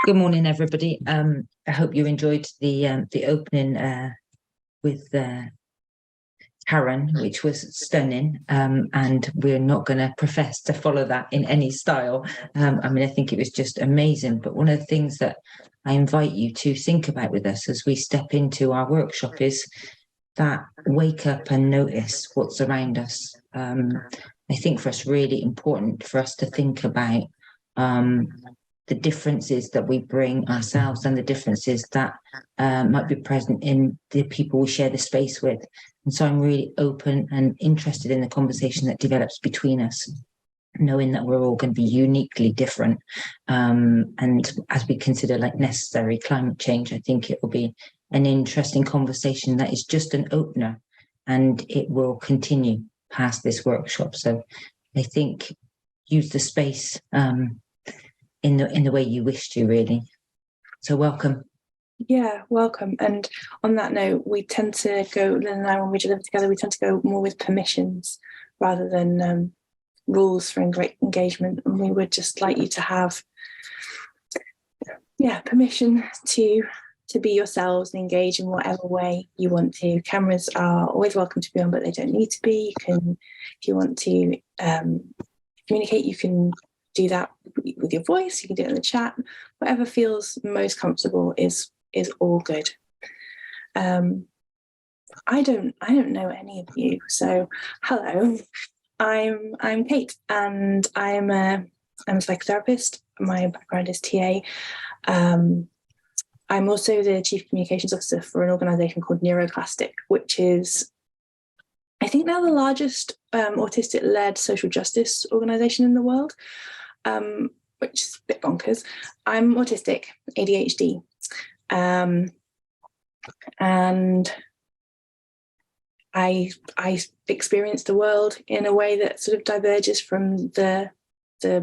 Good morning, everybody. I hope you enjoyed the opening with Karen, which was stunning. And we're not going to profess to follow that in any style. I think it was just amazing. But one of the things that I invite you to think about with us as we step into our workshop is that wake up and notice what's around us. I think for us, really important for us to think about the differences that we bring ourselves and the differences that might be present in the people we share the space with. And so I'm really open and interested in the conversation that develops between us, knowing that we're all going to be uniquely different. And as we consider necessary climate change, I think it will be an interesting conversation that is just an opener, and it will continue past this workshop. So I think use the space in the way you wish to, really. So welcome. Yeah, welcome. And on that note, we tend to go, Lynn and I, when we deliver together, we tend to go more with permissions rather than rules for engagement. And we would just like you to have, permission to be yourselves and engage in whatever way you want to. Cameras are always welcome to be on, but they don't need to be. You can, if you want to communicate, you can do that with your voice. You can do it in the chat. Whatever feels most comfortable is all good. I don't know any of you, so hello. I'm Kate, and I'm a psychotherapist. My background is TA. I'm also the Chief Communications Officer for an organisation called Neuroclastic, which is, I think, now the largest autistic-led social justice organisation in the world, which is a bit bonkers. I'm autistic, ADHD, and I experience the world in a way that sort of diverges from the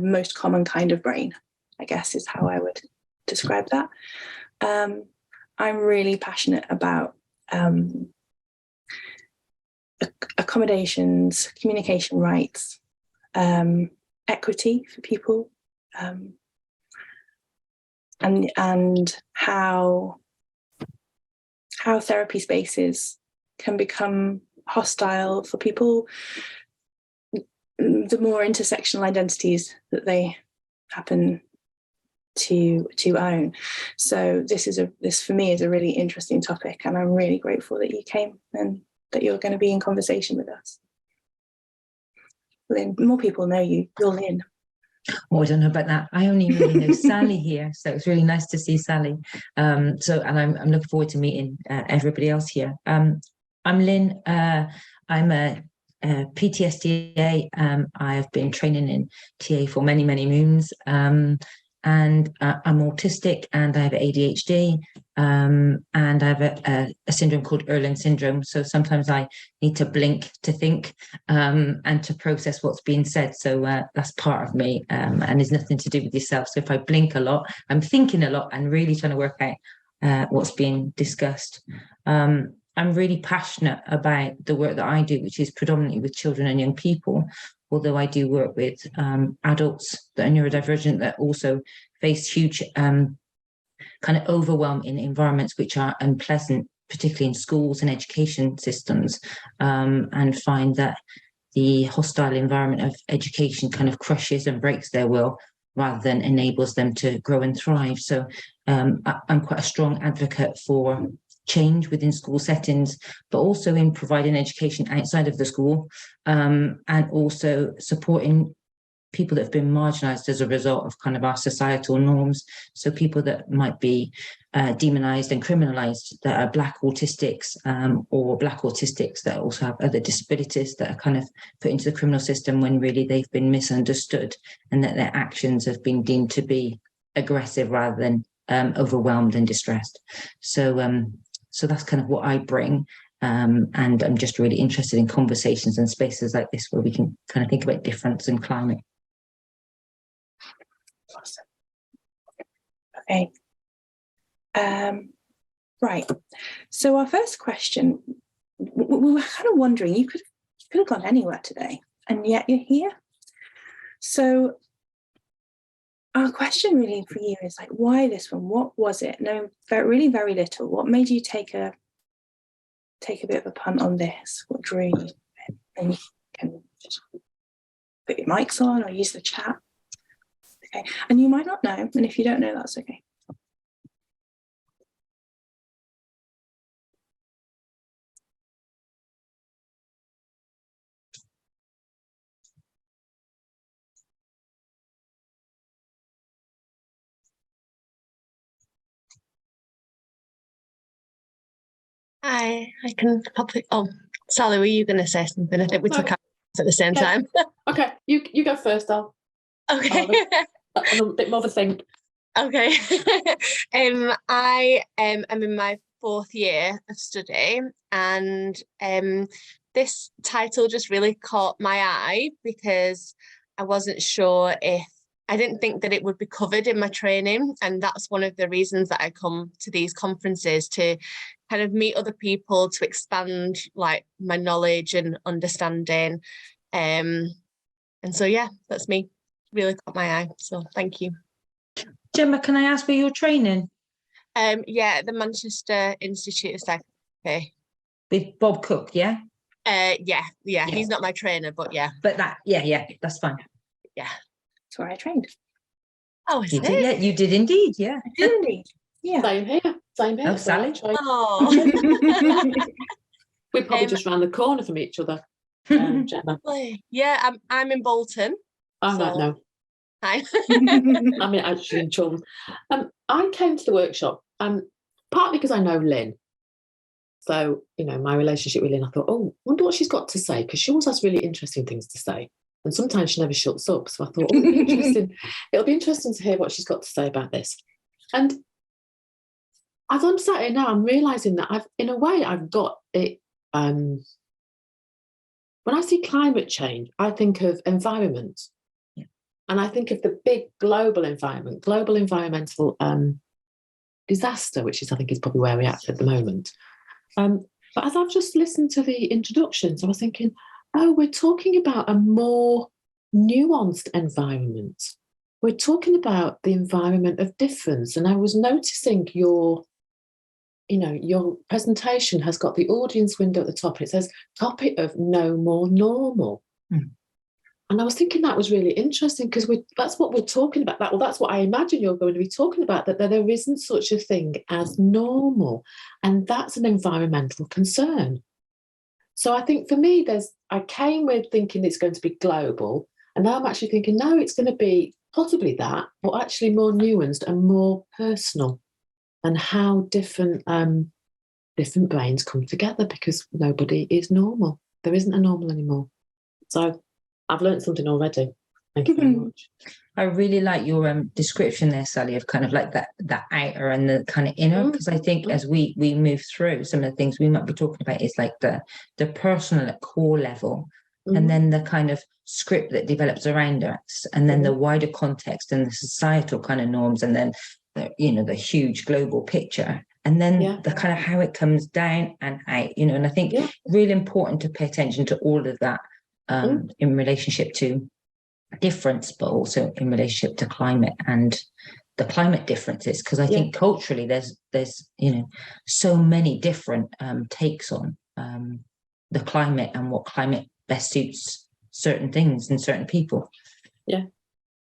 most common kind of brain, I guess is how I would describe that. I'm really passionate about accommodations, communication rights, equity for people, and how therapy spaces can become hostile for people, the more intersectional identities that they happen to own. So this for me is a really interesting topic, and I'm really grateful that you came and that you're going to be in conversation with us. Lynn, more people know you. You're Lynn. Oh, I don't know about that. I only really know Sally here, so it's really nice to see Sally. And I'm looking forward to meeting everybody else here. I'm Lynn. I'm a PTSD. I've been training in TA for many moons, and I'm autistic, and I have ADHD, and I have a syndrome called Erlang syndrome. So sometimes I need to blink to think and to process what's being said. So that's part of me, and it's nothing to do with yourself. So if I blink a lot, I'm thinking a lot and really trying to work out what's being discussed. I'm really passionate about the work that I do, which is predominantly with children and young people, although I do work with adults that are neurodivergent that also face huge kind of overwhelm in environments which are unpleasant, particularly in schools and education systems, and find that the hostile environment of education kind of crushes and breaks their will rather than enables them to grow and thrive. So I'm quite a strong advocate for change within school settings, but also in providing education outside of the school, and also supporting people that have been marginalized as a result of kind of our societal norms. So people that might be demonized and criminalized, that are Black autistics, or Black autistics that also have other disabilities that are kind of put into the criminal system when really they've been misunderstood and that their actions have been deemed to be aggressive rather than overwhelmed and distressed. So that's kind of what I bring. And I'm just really interested in conversations and spaces like this where we can kind of think about difference and climate. Awesome. Okay. Right. So our first question, we were kind of wondering, you could have gone anywhere today, and yet you're here. So our question really for you is like, why this one? What was it? No, really very little. What made you take a bit of a punt on this? What drew you to it? And you can just put your mics on or use the chat. Okay. And you might not know, and if you don't know, that's okay. I can probably. Oh, Sally, were you going to say something? I think we took out at the same time. Okay, you go first, Al. Okay. A bit more of a think. Okay. I am in my 4th year of study, and this title just really caught my eye because I wasn't sure if I didn't think that it would be covered in my training, and that's one of the reasons that I come to these conferences, to kind of meet other people, to expand like my knowledge and understanding. And so yeah, that's me. Really caught my eye. So thank you. Gemma, can I ask for your training? Yeah, the Manchester Institute of Psychotherapy. With Bob Cook, yeah? Yeah, he's not my trainer, but yeah. But yeah, that's fine. Yeah. That's where I trained. Oh, is You it? did, yeah, you did indeed, yeah. I did indeed. Yeah. Same here. Oh, Sally? Oh. We're probably just round the corner from each other, Gemma. Yeah, I'm in Bolton. I'm right now. Hi. I'm actually in Chum. I came to the workshop partly because I know Lynn. So, my relationship with Lynn, I thought, oh, wonder what she's got to say, because she always has really interesting things to say. And sometimes she never shuts up. So I thought, it'll be interesting to hear what she's got to say about this. And as I'm sat here now, I'm realising that I've got it. When I see climate change, I think of environment. Yeah. And I think of the big global environmental disaster, which I think is probably where we're at the moment. But as I've just listened to the introductions, I was thinking, oh, we're talking about a more nuanced environment. We're talking about the environment of difference. And I was noticing your presentation has got the audience window at the top. It says topic of no more normal. Mm. And I was thinking that was really interesting, because that's what we're talking about. That's what I imagine you're going to be talking about, that there isn't such a thing as normal. And that's an environmental concern. So I think for me, I came with thinking it's going to be global. And now I'm actually thinking, no, it's going to be possibly that, but actually more nuanced and more personal. And how different brains come together, because nobody is normal. There isn't a normal anymore. So I've learned something already. Thank you very much. I really like your description there, Sally, of kind of like that outer and the kind of inner, because I think as we move through, some of the things we might be talking about is like the personal at core level, and then the kind of script that develops around us, and then the wider context and the societal kind of norms, and then the huge global picture, and then the kind of how it comes down and out, and I think really important to pay attention to all of that in relationship to difference, but also in relationship to climate and the climate differences, because I think culturally there's so many different takes on the climate and what climate best suits certain things and certain people. Yeah,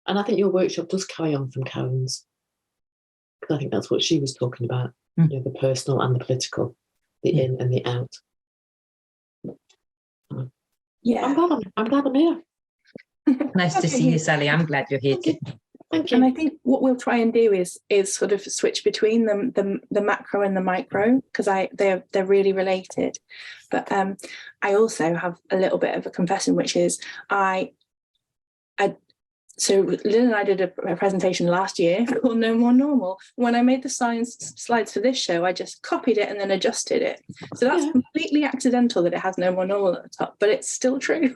and I think your workshop does carry on from Karen's. I think that's what she was talking about, the personal and the political, the in and the out. Yeah, I'm glad I'm here. Nice to see you, Sally. I'm glad you're here too. Thank you. And I think what we'll try and do is sort of switch between the macro and the micro, because they're really related. But I also have a little bit of a confession, which is so Lynn and I did a presentation last year called No More Normal. When I made the slides for this show, I just copied it and then adjusted it. So that's completely accidental that it has No More Normal at the top, but it's still true.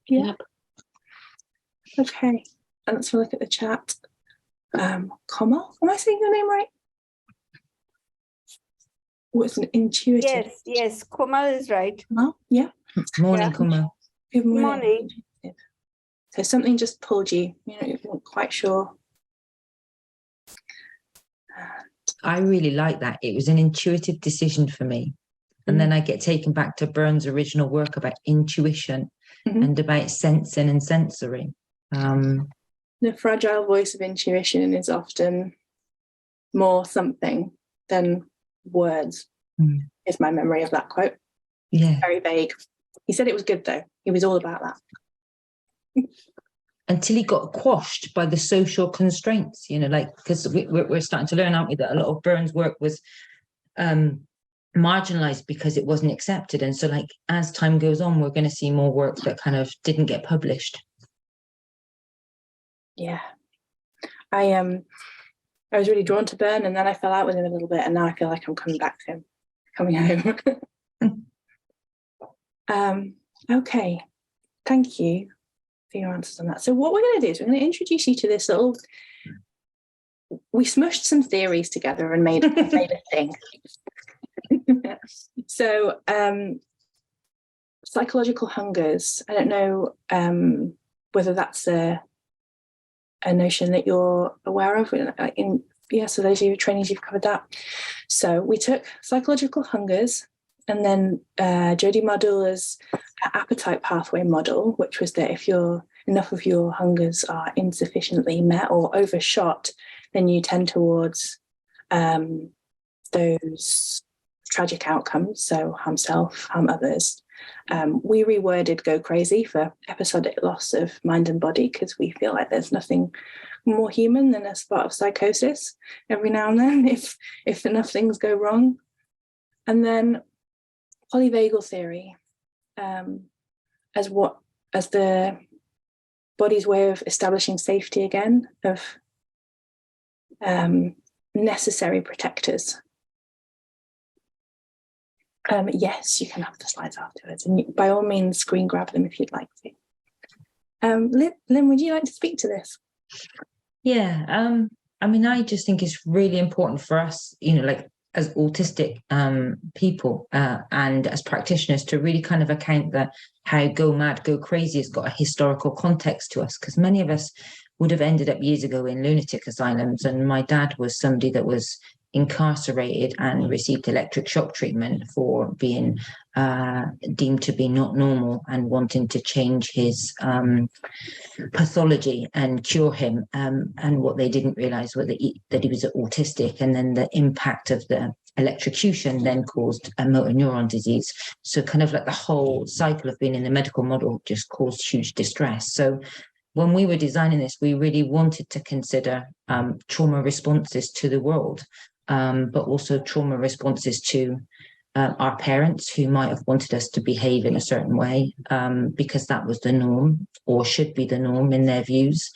Yeah. Okay. And let's look at the chat. Komal, am I saying your name right? Oh, it's an intuitive. Yes, Komal is right. Komal? Yeah. Morning, Komal. Good morning. So something just pulled you, you weren't quite sure. I really like that. It was an intuitive decision for me. And then I get taken back to Burns' original work about intuition and about sensing and sensory. The fragile voice of intuition is often more something than words, is my memory of that quote. Yeah. Very vague. He said it was good, though. He was all about that. Until he got quashed by the social constraints, because we're starting to learn, aren't we, that a lot of Burns' work was marginalized because it wasn't accepted. And so, like, as time goes on, we're going to see more work that kind of didn't get published. Yeah. I was really drawn to Burn, and then I fell out with him a little bit, and now I feel like I'm coming back to him, coming home. Okay. Thank you for your answers on that. So what we're going to do is we're going to introduce you to this little, we smushed some theories together and made a thing. So psychological hungers, I don't know whether that's a notion that you're aware of. So those of you trainings, you've covered that. So we took psychological hungers, and then Jodie Mardula's appetite pathway model, which was that if enough of your hungers are insufficiently met or overshot, then you tend towards those tragic outcomes, so harm self, harm others. We reworded go crazy for episodic loss of mind and body, because we feel like there's nothing more human than a spot of psychosis every now and then if enough things go wrong. And then polyvagal theory as the body's way of establishing safety again, of necessary protectors. Yes, you can have the slides afterwards, and by all means screen grab them if you'd like to. Lynn, would you like to speak to this? Yeah, I just think it's really important for us, like as autistic people and as practitioners, to really kind of account that how go mad, go crazy has got a historical context to us, because many of us would have ended up years ago in lunatic asylums, and my dad was somebody that was incarcerated and received electric shock treatment for being deemed to be not normal and wanting to change his pathology and cure him. And what they didn't realize was that he was autistic, and then the impact of the electrocution then caused a motor neuron disease. So kind of like the whole cycle of being in the medical model just caused huge distress. So when we were designing this, we really wanted to consider trauma responses to the world, but also trauma responses to our parents, who might have wanted us to behave in a certain way because that was the norm or should be the norm in their views.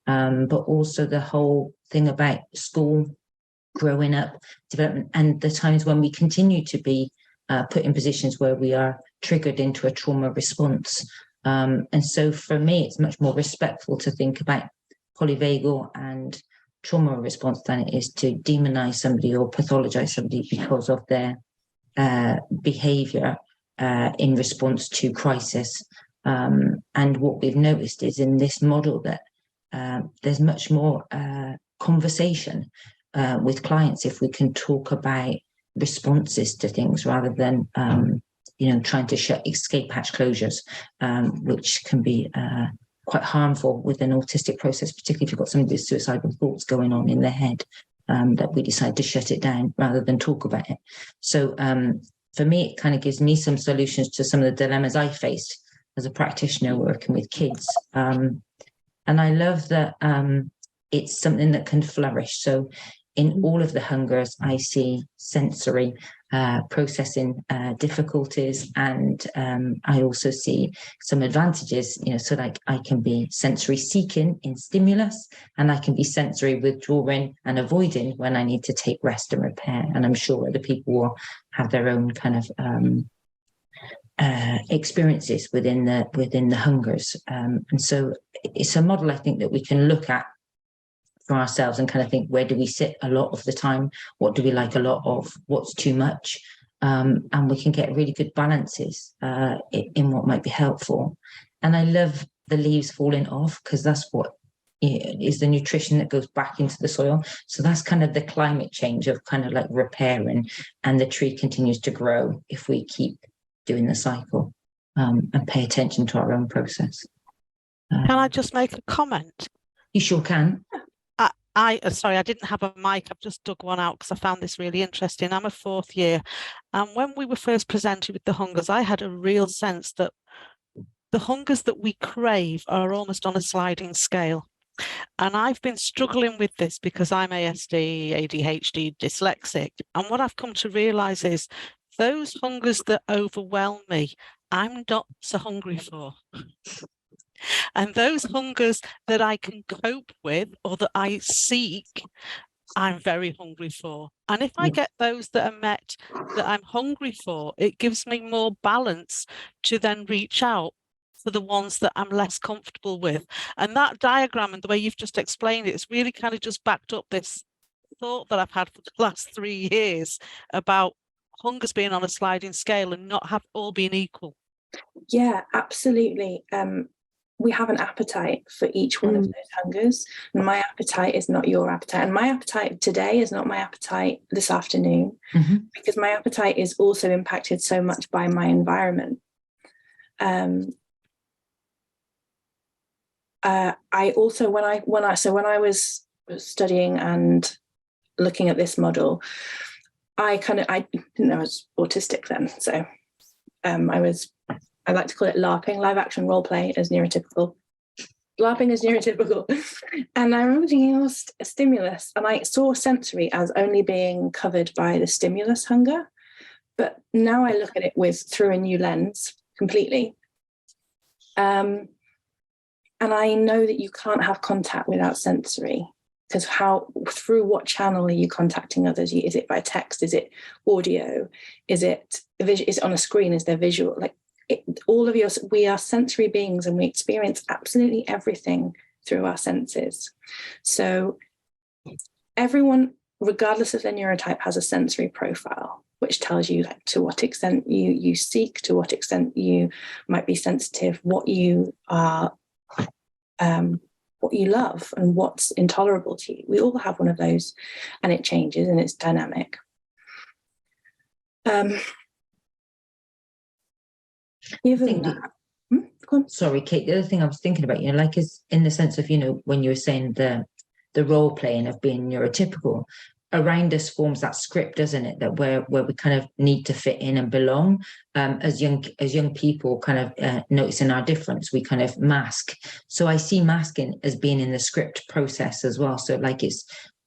But also the whole thing about school, growing up, development, and the times when we continue to be put in positions where we are triggered into a trauma response. And so for me, it's much more respectful to think about polyvagal and trauma response than it is to demonize somebody or pathologize somebody because of their behavior in response to crisis. And what we've noticed is in this model that there's much more conversation with clients if we can talk about responses to things rather than trying to escape hatch closures, which can be quite harmful with an autistic process, particularly if you've got somebody with suicidal thoughts going on in their head, that we decide to shut it down rather than talk about it. So for me, it kind of gives me some solutions to some of the dilemmas I faced as a practitioner working with kids. And I love that it's something that can flourish. So in all of the hungers, I see sensory processing difficulties, and I also see some advantages, so like I can be sensory seeking in stimulus, and I can be sensory withdrawing and avoiding when I need to take rest and repair. And I'm sure other people will have their own kind of experiences within the hungers. And so it's a model I think that we can look at for ourselves and kind of think, where do we sit a lot of the time? What do we like a lot of? What's too much? And we can get really good balances in what might be helpful. And I love the leaves falling off, because that's what is the nutrition that goes back into the soil. So that's kind of the climate change of kind of like repairing, and the tree continues to grow if we keep doing the cycle and pay attention to our own process. Can I just make a comment? You sure can. Sorry, I didn't have a mic. I've just dug one out because I found this really interesting. I'm a 4th year, and when we were first presented with the hungers, I had a real sense that the hungers that we crave are almost on a sliding scale. And I've been struggling with this because I'm ASD, ADHD, dyslexic. And what I've come to realize is those hungers that overwhelm me, I'm not so hungry for. And those hungers that I can cope with or that I seek, I'm very hungry for. And if I get those that are met that I'm hungry for, it gives me more balance to then reach out for the ones that I'm less comfortable with. And that diagram and the way you've just explained it, it's really kind of just backed up this thought that I've had for the last 3 years about hungers being on a sliding scale and not have all being equal. Yeah, absolutely. We have an appetite for each one of those hungers. And my appetite is not your appetite. And my appetite today is not my appetite this afternoon, because my appetite is also impacted so much by my environment. I also, when I was studying and looking at this model, I didn't know I was autistic then. So I like to call it LARPing, live action role play, as neurotypical. LARPing is neurotypical. And I remember thinking, oh, a stimulus. And I saw sensory as only being covered by the stimulus hunger. But now I look at it through a new lens completely. And I know that you can't have contact without sensory, because through what channel are you contacting others? Is it by text? Is it audio? Is it on a screen? Is there visual? We are sensory beings, and we experience absolutely everything through our senses. So everyone, regardless of their neurotype, has a sensory profile, which tells you to what extent you seek, to what extent you might be sensitive, what you are, what you love, and what's intolerable to you. We all have one of those, and it changes and it's dynamic. Sorry, Kate, the other thing I was thinking about, like, is in the sense of, when you were saying the role playing of being neurotypical, around us forms that script, doesn't it? That where we kind of need to fit in and belong. As young people, kind of noticing our difference, we kind of mask. So I see masking as being in the script process as well. So like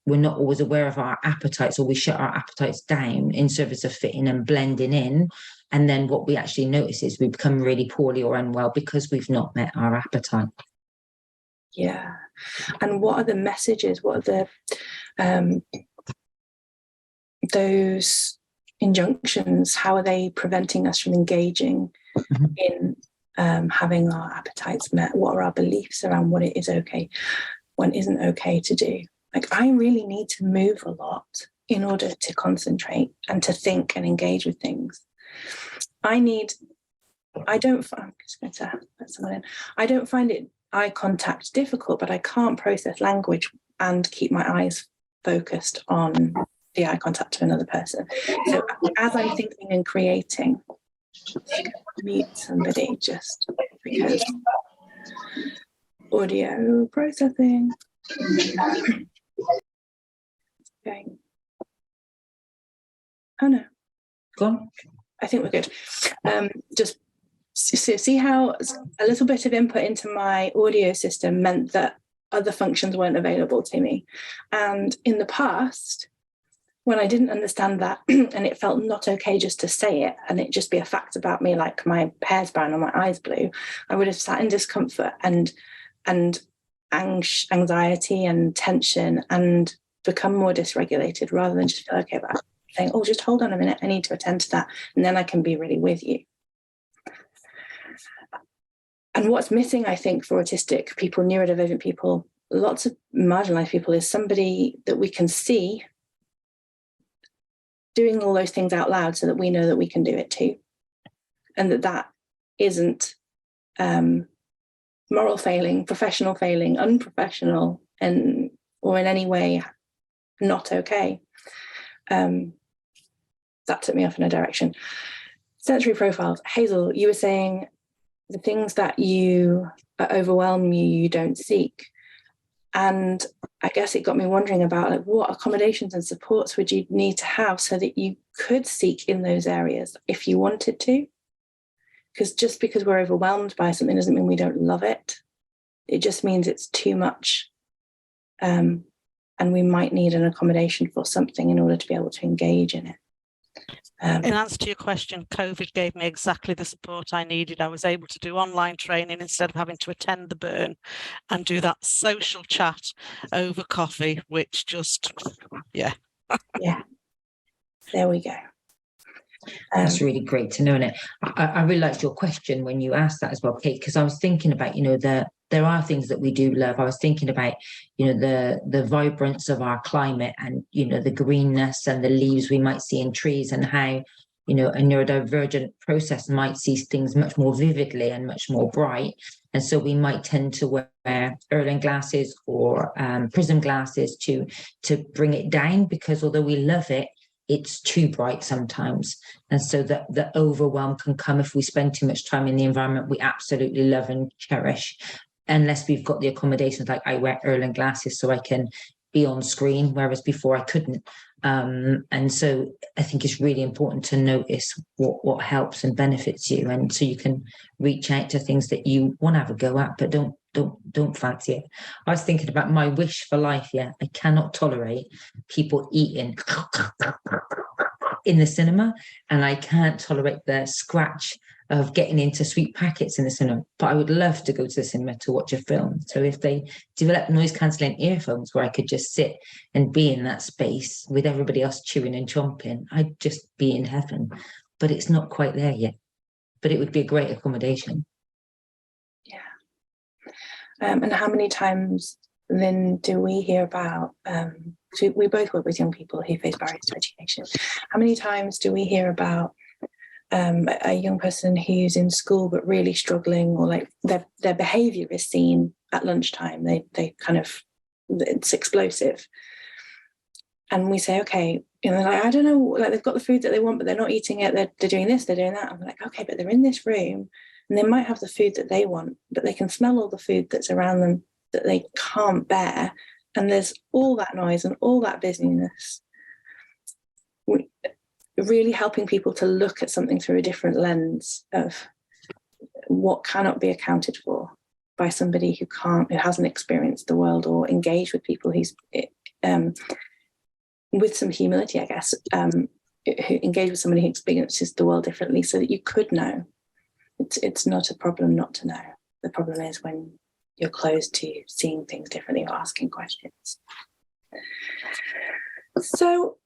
we're not always aware of our appetites, or we shut our appetites down in service of fitting and blending in. And then what we actually notice is we become really poorly or unwell because we've not met our appetite. Yeah. And what are the messages? What are the those injunctions? How are they preventing us from engaging in having our appetites met? What are our beliefs around what it is okay, what isn't okay to do? Like, I really need to move a lot in order to concentrate and to think and engage with things. I'm just going to let someone in. I don't find it eye contact difficult, but I can't process language and keep my eyes focused on the eye contact of another person. So as I'm thinking and creating, mute somebody just because audio processing. Okay. Oh no. Go on. I think we're good. Just see how a little bit of input into my audio system meant that other functions weren't available to me. And in the past, when I didn't understand that and it felt not okay just to say it and it just be a fact about me, like my hair's brown or my eyes blue, I would have sat in discomfort and anxiety and tension and become more dysregulated, rather than just feel okay about it. Saying, oh, just hold on a minute, I need to attend to that, and then I can be really with you. And what's missing, I think, for autistic people, neurodivergent people, lots of marginalized people, is somebody that we can see doing all those things out loud so that we know that we can do it too. And that isn't moral failing, professional failing, unprofessional, and or in any way not okay. That took me off in a direction. Sensory profiles. Hazel, you were saying the things that overwhelm you, you don't seek. And I guess it got me wondering about like what accommodations and supports would you need to have so that you could seek in those areas if you wanted to? Because just because we're overwhelmed by something doesn't mean we don't love it. It just means it's too much. And we might need an accommodation for something in order to be able to engage in it. In answer to your question, COVID gave me exactly the support I needed. I was able to do online training instead of having to attend the burn and do that social chat over coffee, which just, yeah. Yeah, there we go. That's really great to know. And I really liked your question when you asked that as well, Kate, because I was thinking about, there are things that we do love. I was thinking about, the vibrance of our climate and, the greenness and the leaves we might see in trees, and how, a neurodivergent process might see things much more vividly and much more bright. And so we might tend to wear Erlen glasses or prism glasses to bring it down, because although we love it, it's too bright sometimes. And so the overwhelm can come if we spend too much time in the environment we absolutely love and cherish, unless we've got the accommodations. Like I wear Erlen glasses so I can be on screen, whereas before I couldn't. And so I think it's really important to notice what helps and benefits you, and so you can reach out to things that you want to have a go at, but don't fancy it. I was thinking about my wish for life. Yeah, I cannot tolerate people eating in the cinema, and I can't tolerate the scratch of getting into sweet packets in the cinema. But I would love to go to the cinema to watch a film. So if they develop noise cancelling earphones where I could just sit and be in that space with everybody else chewing and chomping, I'd just be in heaven. But it's not quite there yet. But it would be a great accommodation. Yeah. And how many times, Lynn, do we hear about, so we both work with young people who face barriers to education. How many times do we hear about a young person who's in school but really struggling, or like their behaviour is seen at lunchtime? They kind of, it's explosive. And we say, okay, like, I don't know, like they've got the food that they want, but they're not eating it. They're doing this, they're doing that. I'm like, okay, but they're in this room and they might have the food that they want, but they can smell all the food that's around them that they can't bear. And there's all that noise and all that busyness. Really helping people to look at something through a different lens of what cannot be accounted for by somebody who hasn't experienced the world or engaged with people who's with some humility, I guess, who engage with somebody who experiences the world differently, so that you could know. It's not a problem not to know. The problem is when you're closed to seeing things differently or asking questions. So,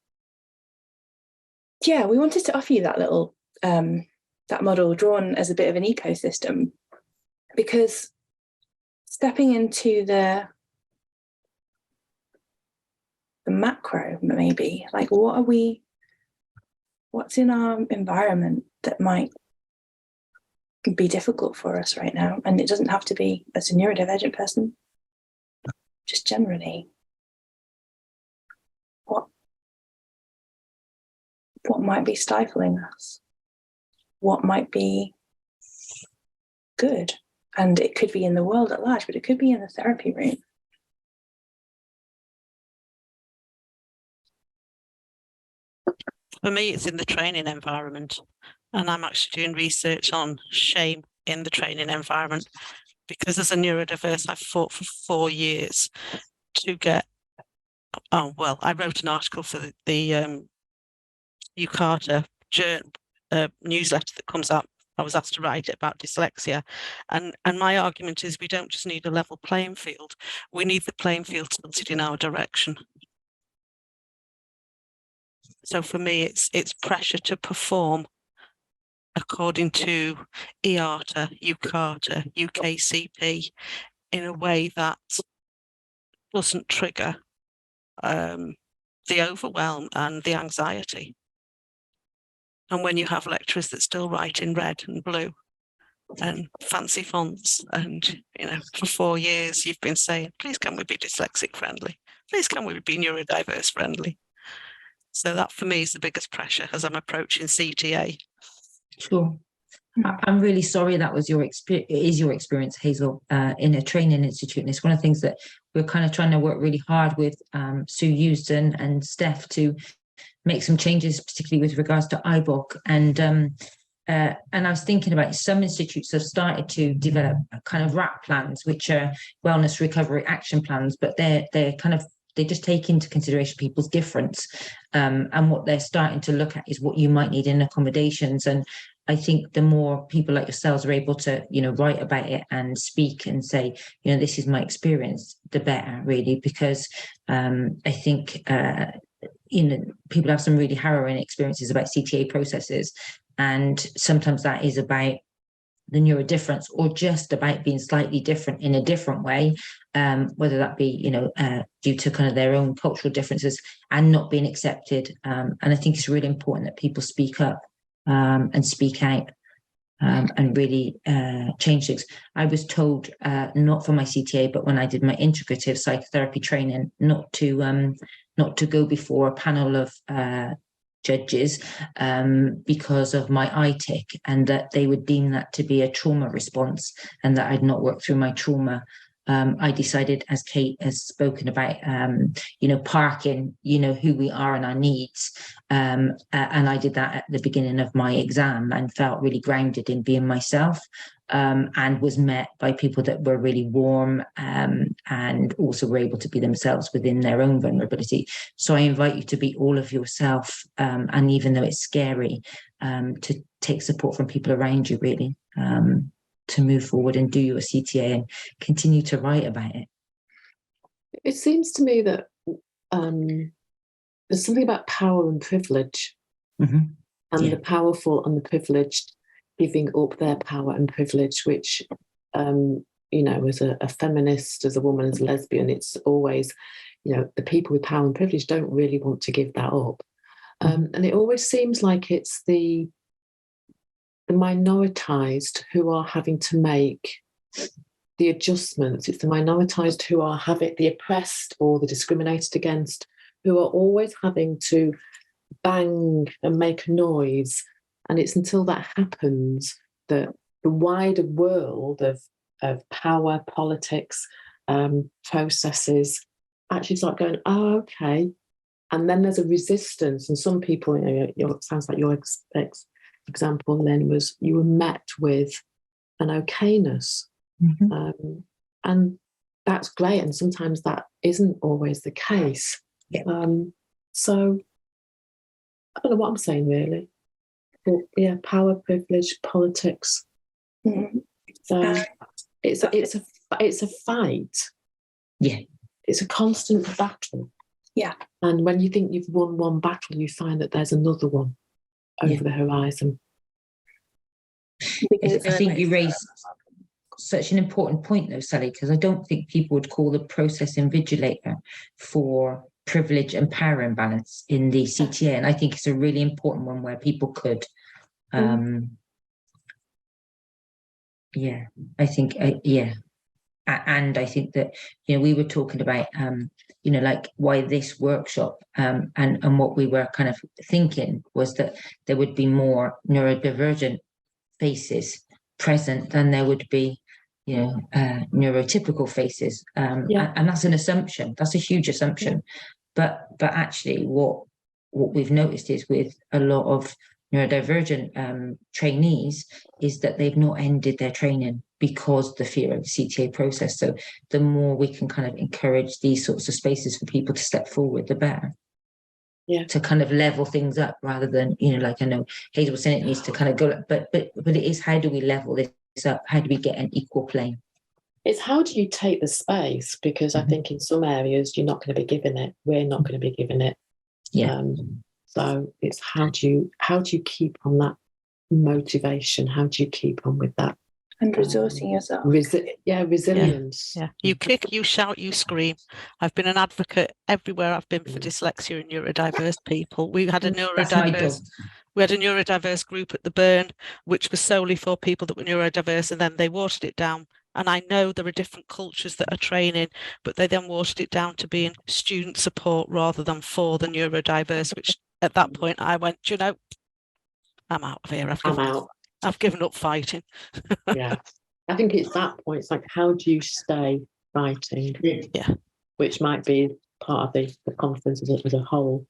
yeah, we wanted to offer you that little, that model drawn as a bit of an ecosystem, because stepping into the macro, maybe, like what's in our environment that might be difficult for us right now? And it doesn't have to be as a neurodivergent person, just generally. What might be stifling us? What might be good? And it could be in the world at large, but it could be in the therapy room. For me, it's in the training environment. And I'm actually doing research on shame in the training environment, because as a neurodiverse, I've fought for 4 years to get, I wrote an article for the UCARTA newsletter that comes out. I was asked to write it about dyslexia. And my argument is we don't just need a level playing field. We need the playing field tilted in our direction. So for me, it's pressure to perform according to IATA, UCARTA, UKCP, in a way that doesn't trigger the overwhelm and the anxiety. And when you have lecturers that still write in red and blue, and fancy fonts. And, you know, for 4 years, you've been saying, please can we be dyslexic friendly? Please can we be neurodiverse friendly? So that for me is the biggest pressure as I'm approaching CTA. Sure. I'm really sorry that was your experience, Hazel, in a training institute. And it's one of the things that we're kind of trying to work really hard with Sue Eusden and Steph to make some changes, particularly with regards to IBOC. And I was thinking about some institutes have started to develop kind of RAP plans, which are wellness recovery action plans, but they just take into consideration people's difference. And what they're starting to look at is what you might need in accommodations. And I think the more people like yourselves are able to, you know, write about it and speak and say, you know, this is my experience, the better, really, because I think, you know, people have some really harrowing experiences about CTA processes. And sometimes that is about the neurodifference or just about being slightly different in a different way, whether that be, you know, due to kind of their own cultural differences and not being accepted. And I think it's really important that people speak up and speak out and really change things. I was told, not for my CTA, but when I did my integrative psychotherapy training, not to go before a panel of judges because of my ITIC, and that they would deem that to be a trauma response and that I'd not worked through my trauma. I decided, as Kate has spoken about, you know, parking, you know, who we are and our needs. And I did that at the beginning of my exam and felt really grounded in being myself, and was met by people that were really warm and also were able to be themselves within their own vulnerability. So I invite you to be all of yourself. And even though it's scary, to take support from people around you, really. To move forward and do your CTA and continue to write about it. It seems to me that there's something about power and privilege, and the powerful and the privileged giving up their power and privilege, which, you know, as a feminist, as a woman, as a lesbian, it's always, you know, the people with power and privilege don't really want to give that up. And it always seems like it's the minoritized who are having to make the adjustments. It's the minoritized who are the oppressed or the discriminated against, who are always having to bang and make a noise. And it's until that happens that the wider world of power, politics, processes actually start going, oh, okay. And then there's a resistance. And some people, you know, it sounds like your example then was you were met with an okayness, and that's great, and sometimes that isn't always the case. So I don't know what I'm saying really, but yeah, power, privilege, politics. So it's a fight. It's a constant battle. And when you think you've won one battle, you find that there's another one over the horizon. I think you raised such an important point though, Sally, because I don't think people would call the process invigilator for privilege and power imbalance in the CTA, and I think it's a really important one where people could I think and I think that, you know, we were talking about you know, like why this workshop, and what we were kind of thinking was that there would be more neurodivergent faces present than there would be, you know, neurotypical faces. And that's an assumption. That's a huge assumption. But actually what we've noticed is with a lot of neurodivergent trainees is that they've not ended their training because the fear of the CTA process. So the more we can kind of encourage these sorts of spaces for people to step forward, the better. To kind of level things up rather than, you know, like I know Hazel was saying it needs to kind of go, but it is, how do we level this up? How do we get an equal plane? It's how do you take the space? Because I think in some areas you're not going to be given it. We're not going to be given it. So it's how do you keep on that motivation? How do you keep on with that? And resourcing yourself. Resilience. You kick, you shout, you scream. I've been an advocate everywhere I've been for dyslexia and neurodiverse people. We had a neurodiverse We had a neurodiverse group at the Burn, which was solely for people that were neurodiverse, and then they watered it down. And I know there are different cultures that are training, but they then watered it down to being student support rather than for the neurodiverse, which at that point I went, you know, I'm out of here. I've given up fighting. Yeah. I think it's that point. It's like, how do you stay fighting? Yeah. Which might be part of the conference as a whole.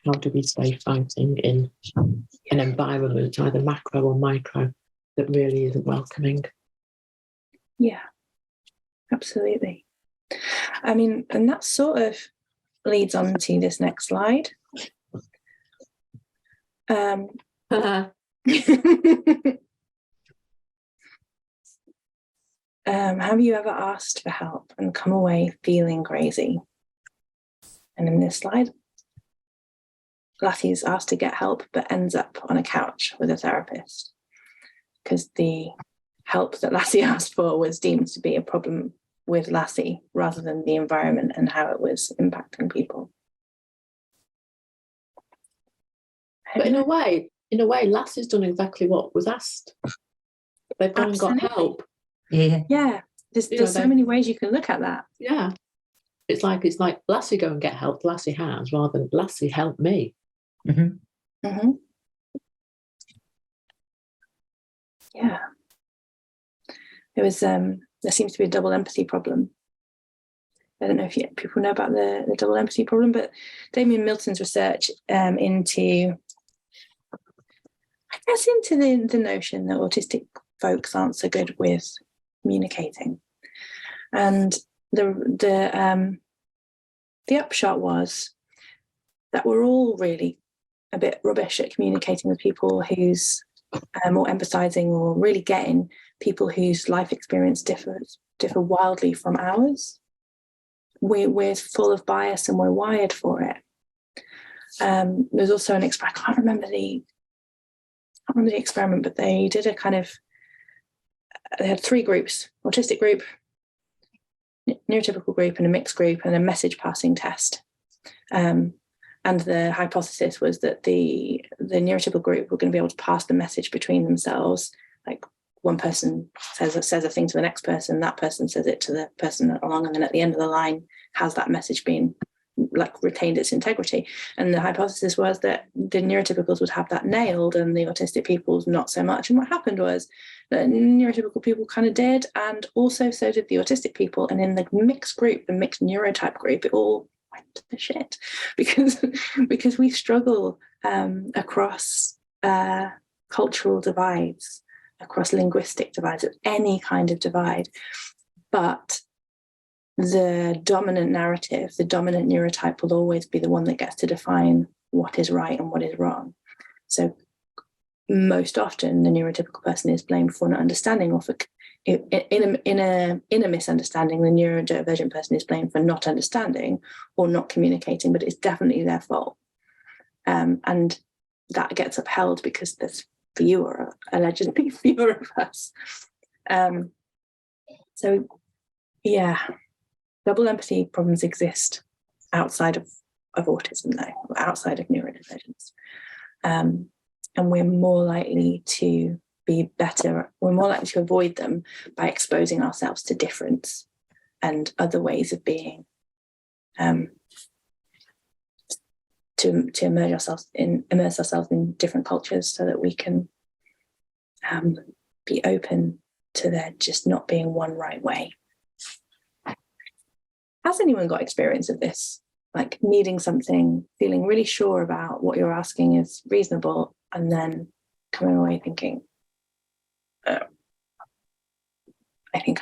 How do we stay fighting in an environment, either macro or micro, that really isn't welcoming? Yeah, absolutely. I mean, and that sort of leads on to this next slide. Have you ever asked for help and come away feeling crazy? And in this slide, Lassie's asked to get help but ends up on a couch with a therapist because the help that Lassie asked for was deemed to be a problem with Lassie rather than the environment and how it was impacting people. But in a way, Lassie's done exactly what was asked. They've gone and got help. Yeah. There's so many ways you can look at that. Yeah. It's like Lassie go and get help. Lassie has, rather than Lassie help me. Mm-hmm. Mm-hmm. Yeah. There seems to be a double empathy problem. I don't know if people know about the double empathy problem, but Damien Milton's research into the notion that autistic folks aren't so good with communicating. And the upshot was that we're all really a bit rubbish at communicating with people who's or empathizing or really getting people whose life experience differ wildly from ours. We're full of bias and we're wired for it. There's also an experiment, I can't remember the experiment, but they did they had 3 groups: autistic group, neurotypical group, and a mixed group, and a message passing test. And the hypothesis was that the neurotypical group were going to be able to pass the message between themselves. Like, one person says a thing to the next person, that person says it to the person along, and then at the end of the line has that message been retained its integrity. And the hypothesis was that the neurotypicals would have that nailed and the autistic people's not so much. And what happened was that neurotypical people kind of did, and also so did the autistic people. And in the mixed group, the mixed neurotype group, it all went to shit because we struggle across cultural divides, across linguistic divides, of any kind of divide. But the dominant narrative, the dominant neurotype will always be the one that gets to define what is right and what is wrong. So most often the neurotypical person is blamed for not understanding, or for in a misunderstanding, the neurodivergent person is blamed for not understanding or not communicating, but it's definitely their fault. And that gets upheld because there's allegedly fewer of us. So yeah, double empathy problems exist outside of autism, though, outside of neurodivergence. And we're more likely to avoid them by exposing ourselves to difference and other ways of being, to immerse ourselves in different cultures, so that we can be open to there just not being one right way. Has anyone got experience of this? Like needing something, feeling really sure about what you're asking is reasonable, and then coming away thinking, oh, I think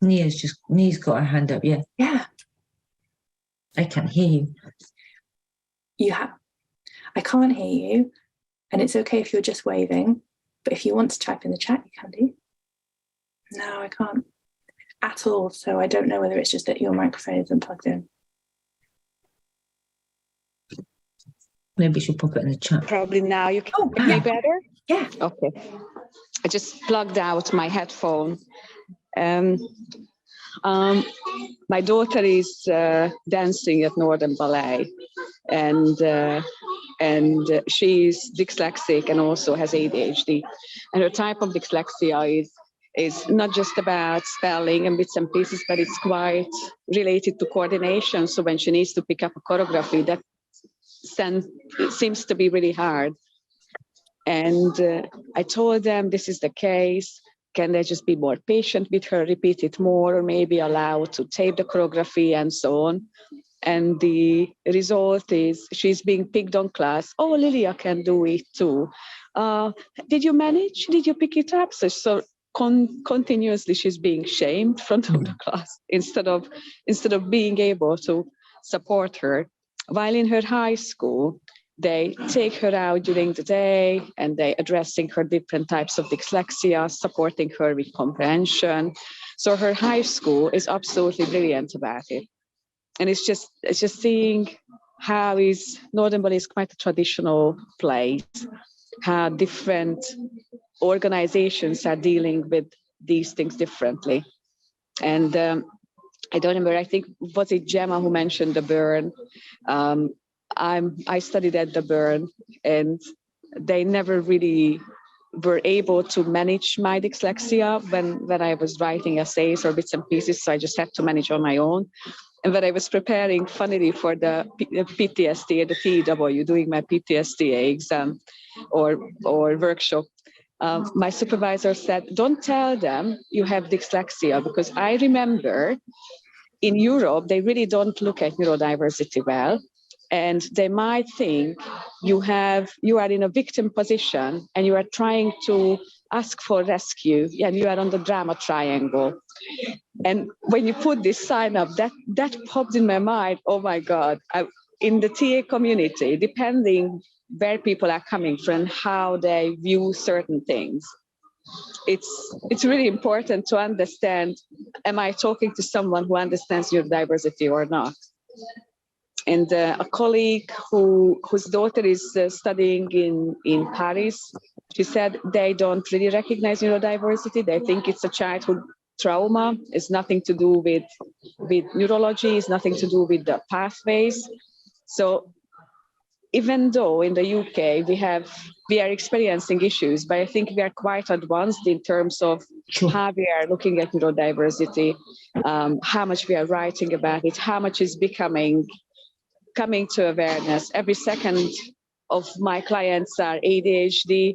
Nia's got her hand up. Yeah. I can't hear you. I can't hear you, and it's okay if you're just waving, but if you want to type in the chat, you can do. No, I can't at all, so I don't know whether it's just that your microphone isn't plugged in. Maybe she'll pop it in the chat. Probably now you can hear me better? Yeah. Okay. I just plugged out my headphone. My daughter is dancing at Northern Ballet, and she's dyslexic and also has ADHD. And her type of dyslexia is not just about spelling and bits and pieces, but it's quite related to coordination. So when she needs to pick up a choreography, that seems to be really hard. And I told them this is the case. Can they just be more patient with her, repeat it more, or maybe allow to tape the choreography and so on? And the result is she's being picked on class. Oh, Lilia can do it too. Did you manage? Did you pick it up? So continuously she's being shamed in front of the class instead of being able to support her. While in her high school, they take her out during the day and they addressing her different types of dyslexia, supporting her with comprehension. So her high school is absolutely brilliant about it. And it's just seeing how Northern Bali is quite a traditional place, how different organizations are dealing with these things differently. And I don't remember, I think, was it Gemma who mentioned the Burn? I studied at the Burn, and they never really were able to manage my dyslexia when I was writing essays or bits and pieces, so I just had to manage on my own. And when I was preparing, funnily, for the PTSD at the TEW, doing my PTSD exam or workshop, my supervisor said, don't tell them you have dyslexia, because I remember in Europe, they really don't look at neurodiversity well. And they might think you are in a victim position and you are trying to ask for rescue, and you are on the drama triangle. And when you put this sign up, that popped in my mind. Oh my God! In the TA community, depending where people are coming from, how they view certain things, it's really important to understand: am I talking to someone who understands neurodiversity or not? And a colleague whose daughter is studying in Paris, she said they don't really recognize neurodiversity. They think it's a childhood trauma. It's nothing to do with neurology. It's nothing to do with the pathways. So even though in the UK we are experiencing issues, but I think we are quite advanced in terms of how we are looking at neurodiversity, how much we are writing about it, how much is coming to awareness. Every second of my clients are ADHD.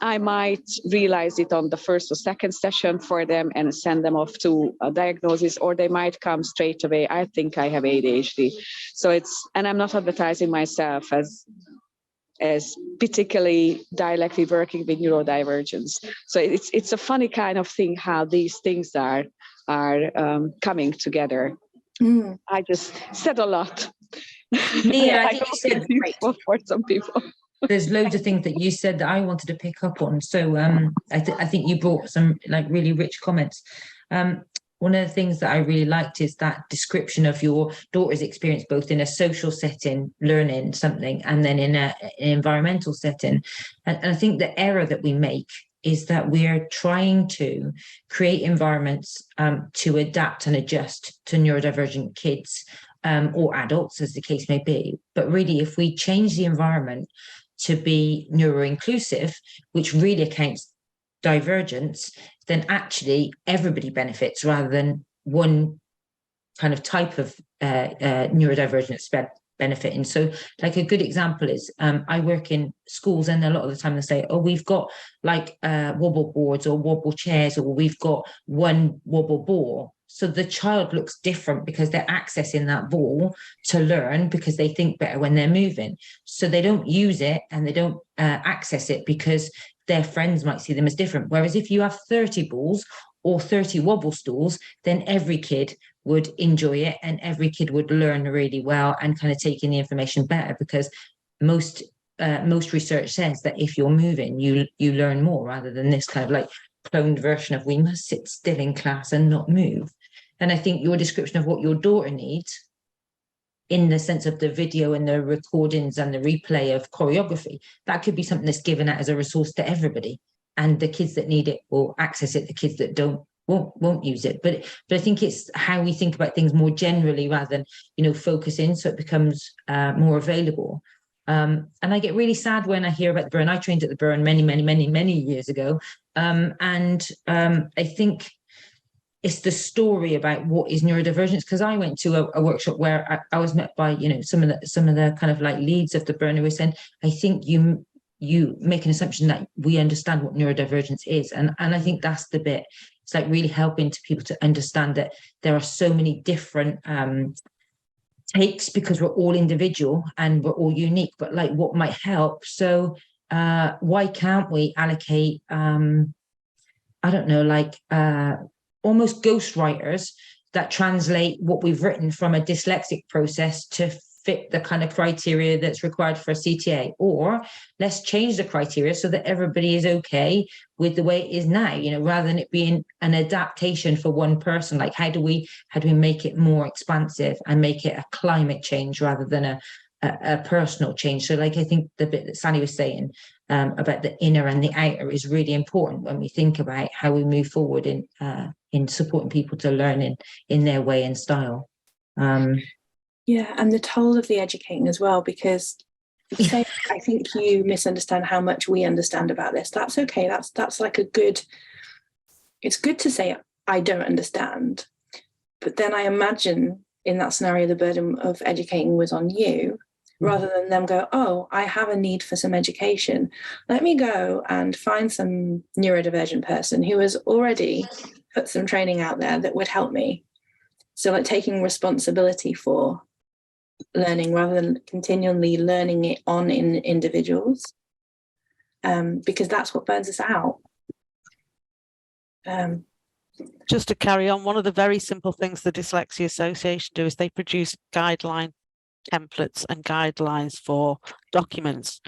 I might realize it on the first or second session for them and send them off to a diagnosis, or they might come straight away, I think I have ADHD. So and I'm not advertising myself as particularly directly working with neurodivergence. So it's a funny kind of thing how these things are coming together. I just said a lot. Yeah, I think you said for some people. There's loads of things that you said that I wanted to pick up on. So I think you brought some like really rich comments. One of the things that I really liked is that description of your daughter's experience, both in a social setting, learning something, and then in an environmental setting. And I think the error that we make is that we are trying to create environments to adapt and adjust to neurodivergent kids or adults, as the case may be. But really, if we change the environment to be neuro-inclusive, which really accounts divergence, then actually everybody benefits rather than one kind of type of neurodivergence benefiting. So like a good example is I work in schools, and a lot of the time they say, oh, we've got like wobble boards or wobble chairs, or we've got one wobble ball. So the child looks different because they're accessing that ball to learn, because they think better when they're moving. So they don't use it and they don't access it because their friends might see them as different. Whereas if you have 30 balls or 30 wobble stools, then every kid would enjoy it and every kid would learn really well and kind of take in the information better, because most research says that if you're moving, you learn more, rather than this kind of like cloned version of we must sit still in class and not move. And I think your description of what your daughter needs, in the sense of the video and the recordings and the replay of choreography, that could be something that's given out as a resource to everybody. And the kids that need it will access it. The kids that don't won't use it. But I think it's how we think about things more generally rather than, you know, focus in, so it becomes more available. And I get really sad when I hear about the Burn. I trained at the Burn many years ago, and I think it's the story about what is neurodivergence, because I went to a workshop where I was met by, you know, some of the kind of like leads of the Burn who were saying, I think you make an assumption that we understand what neurodivergence is, and I think that's the bit. It's like really helping to people to understand that there are so many different takes, because we're all individual and we're all unique, but like what might help. So why can't we allocate I don't know, like almost ghostwriters that translate what we've written from a dyslexic process to fit the kind of criteria that's required for a CTA? Or let's change the criteria so that everybody is okay with the way it is now, you know, rather than it being an adaptation for one person. Like how do we make it more expansive and make it a climate change rather than a personal change? So like I think the bit that Sally was saying about the inner and the outer is really important when we think about how we move forward in supporting people to learn in their way and style. Yeah, and the toll of the educating as well, because say, I think you misunderstand how much we understand about this. That's okay. That's like it's good to say I don't understand, but then I imagine in that scenario the burden of educating was on you, rather than them go, oh, I have a need for some education. Let me go and find some neurodivergent person who has already put some training out there that would help me. So like taking responsibility for learning rather than continually learning it on in individuals, because that's what burns us out. Just to carry on, one of the very simple things the Dyslexia Association do is they produce guideline templates and guidelines for documents.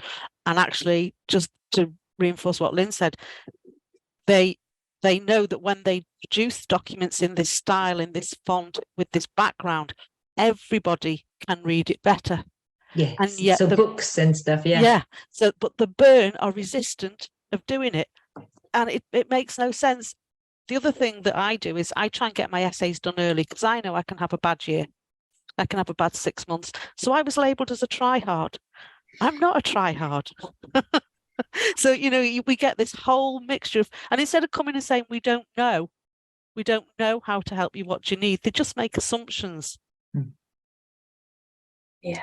And actually, just to reinforce what Lynn said, they know that when they produce documents in this style, in this font, with this background, everybody can read it better. Yes. And yet so books and stuff, yeah. Yeah. So, but the Burn are resistant of doing it, and it makes no sense. The other thing that I do is I try and get my essays done early, because I know I can have a bad year. I can have a bad 6 months. So I was labelled as a try-hard. I'm not a try-hard. So, you know, we get this whole mixture of, and instead of coming and saying, we don't know how to help you what you need, they just make assumptions. Yeah,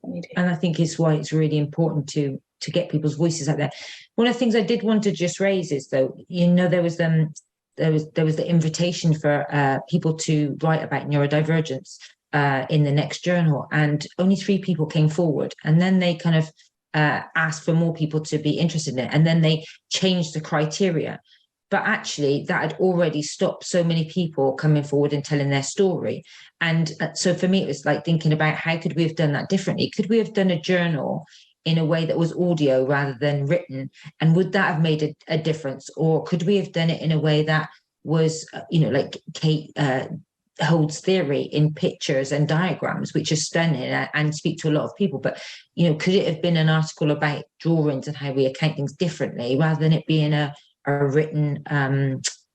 and I think it's why it's really important to get people's voices out there. One of the things I did want to just raise is, though, you know, there was the invitation for people to write about neurodivergence in the next journal, and only 3 people came forward, and then they kind of asked for more people to be interested in it, and then they changed the criteria. But actually, that had already stopped so many people coming forward and telling their story. And so for me, it was like thinking about how could we have done that differently? Could we have done a journal in a way that was audio rather than written? And would that have made a difference? Or could we have done it in a way that was, you know, like Kate holds theory in pictures and diagrams, which are stunning and speak to a lot of people? But, you know, could it have been an article about drawings and how we account things differently rather than it being a written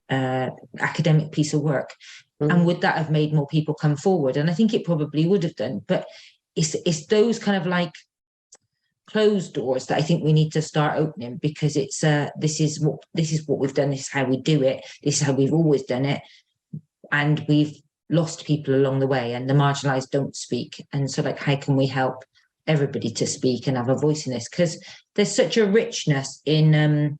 academic piece of work? And would that have made more people come forward? And I think it probably would have done. But it's those kind of like closed doors that I think we need to start opening, because it's this is what we've done, this is how we do it, this is how we've always done it, and we've lost people along the way, and the marginalized don't speak. And so, like, how can we help everybody to speak and have a voice in this? Because there's such a richness in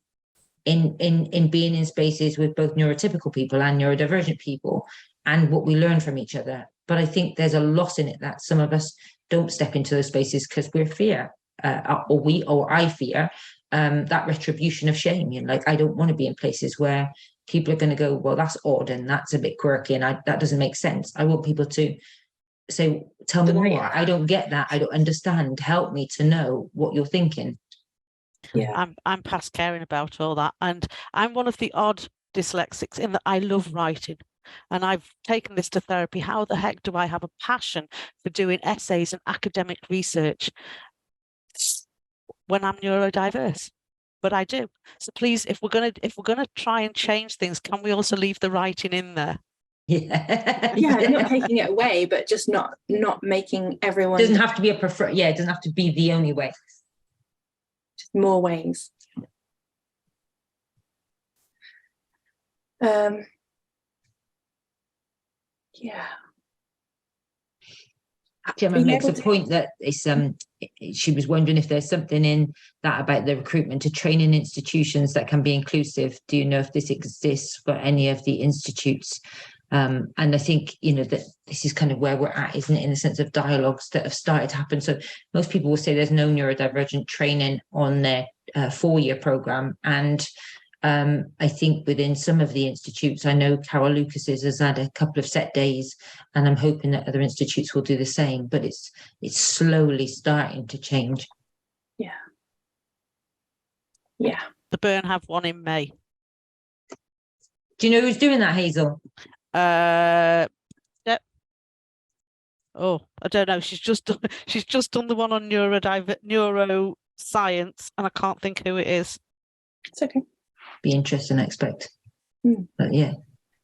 being in spaces with both neurotypical people and neurodivergent people, and what we learn from each other. But I think there's a lot in it that some of us don't step into those spaces because we're fear, or I fear that retribution of shame. You know, like, I don't want to be in places where people are going to go, well, that's odd and that's a bit quirky and that doesn't make sense. I want people to say, tell me more. I don't get that. I don't understand. Help me to know what you're thinking. Yeah, I'm past caring about all that, and I'm one of the odd dyslexics in that I love writing, and I've taken this to therapy. How the heck do I have a passion for doing essays and academic research when I'm neurodiverse? but I do. So please, if we're gonna try and change things, can we also leave the writing in there? Yeah. Yeah, not taking it away, but just not making everyone Doesn't have to be a prefer. Yeah, it doesn't have to be the only way. just more ways. Yeah. Gemma Being makes a able to- point that it's she was wondering if there's something in that about the recruitment to training institutions that can be inclusive. Do you know if this exists for any of the institutes? And I think, you know, that this is kind of where we're at, isn't it, in the sense of dialogues that have started to happen. So most people will say there's no neurodivergent training on their 4-year program. And I think within some of the institutes, I know Carol Lucas's has had a couple of set days, and I'm hoping that other institutes will do the same, but it's slowly starting to change. Yeah. Yeah. The Burn have one in May. Do you know who's doing that, Hazel? Yep. Oh, I don't know. She's just done the one on neuroscience, and I can't think who it is. It's okay. Be interesting, I expect. Mm. But yeah.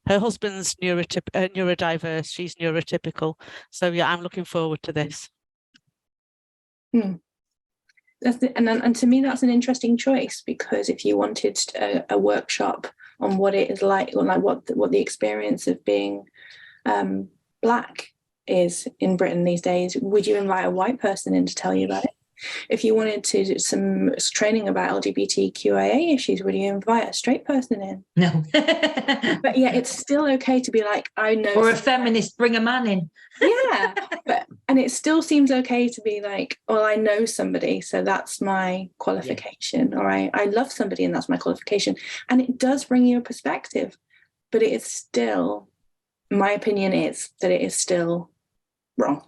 Her husband's neurodiverse. She's neurotypical. So yeah, I'm looking forward to this. That's and to me, that's an interesting choice, because if you wanted a workshop on what it is like, or like what the experience of being Black is in Britain these days, would you invite a white person in to tell you about it? If you wanted to do some training about LGBTQIA issues, would you invite a straight person in? No. But yeah, it's still okay to be like, I know. Or a feminist, bring a man in. Yeah, and it still seems okay to be like, well, I know somebody, so that's my qualification. Yeah. Or I love somebody, and that's my qualification. And it does bring you a perspective, but it is still, my opinion is that it is still wrong.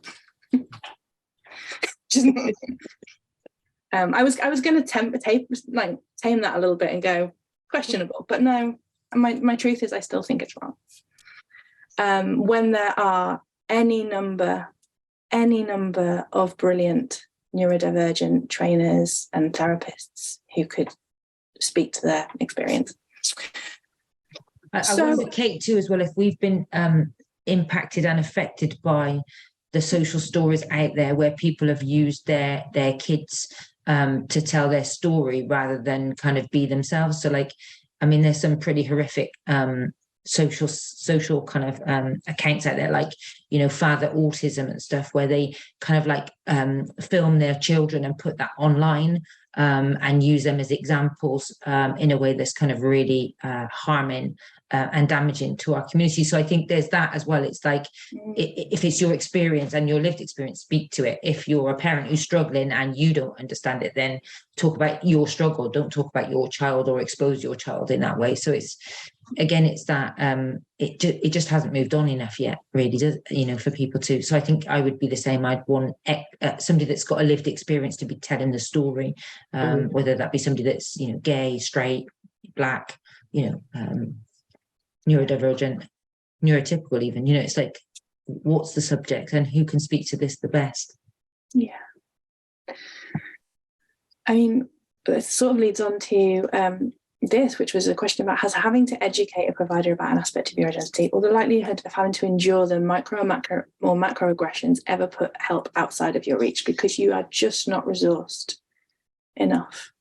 I was going to tame that a little bit and go questionable, but no, my truth is I still think it's wrong. When there are any number of brilliant neurodivergent trainers and therapists who could speak to their experience. I wonder, Kate, too, as well, if we've been impacted and affected by the social stories out there where people have used their kids to tell their story rather than kind of be themselves. So, like, I mean, there's some pretty horrific social kind of accounts out there, like, you know, Father Autism and stuff, where they kind of like film their children and put that online and use them as examples in a way that's kind of really harming and damaging to our community. So I think there's that as well. It's like, if it's your experience and your lived experience, speak to it. If you're a parent who's struggling and you don't understand it, then talk about your struggle. Don't talk about your child or expose your child in that way. So it's, again, it's that it just hasn't moved on enough yet, really, does, you know, for people to. So I think I would be the same. I'd want somebody that's got a lived experience to be telling the story, whether that be somebody that's, you know, gay, straight, Black, you know, neurodivergent, neurotypical even, you know. It's like, what's the subject and who can speak to this the best? Yeah. I mean, it sort of leads on to this, which was a question about, has having to educate a provider about an aspect of your identity or the likelihood of having to endure the micro or macroaggressions ever put help outside of your reach because you are just not resourced enough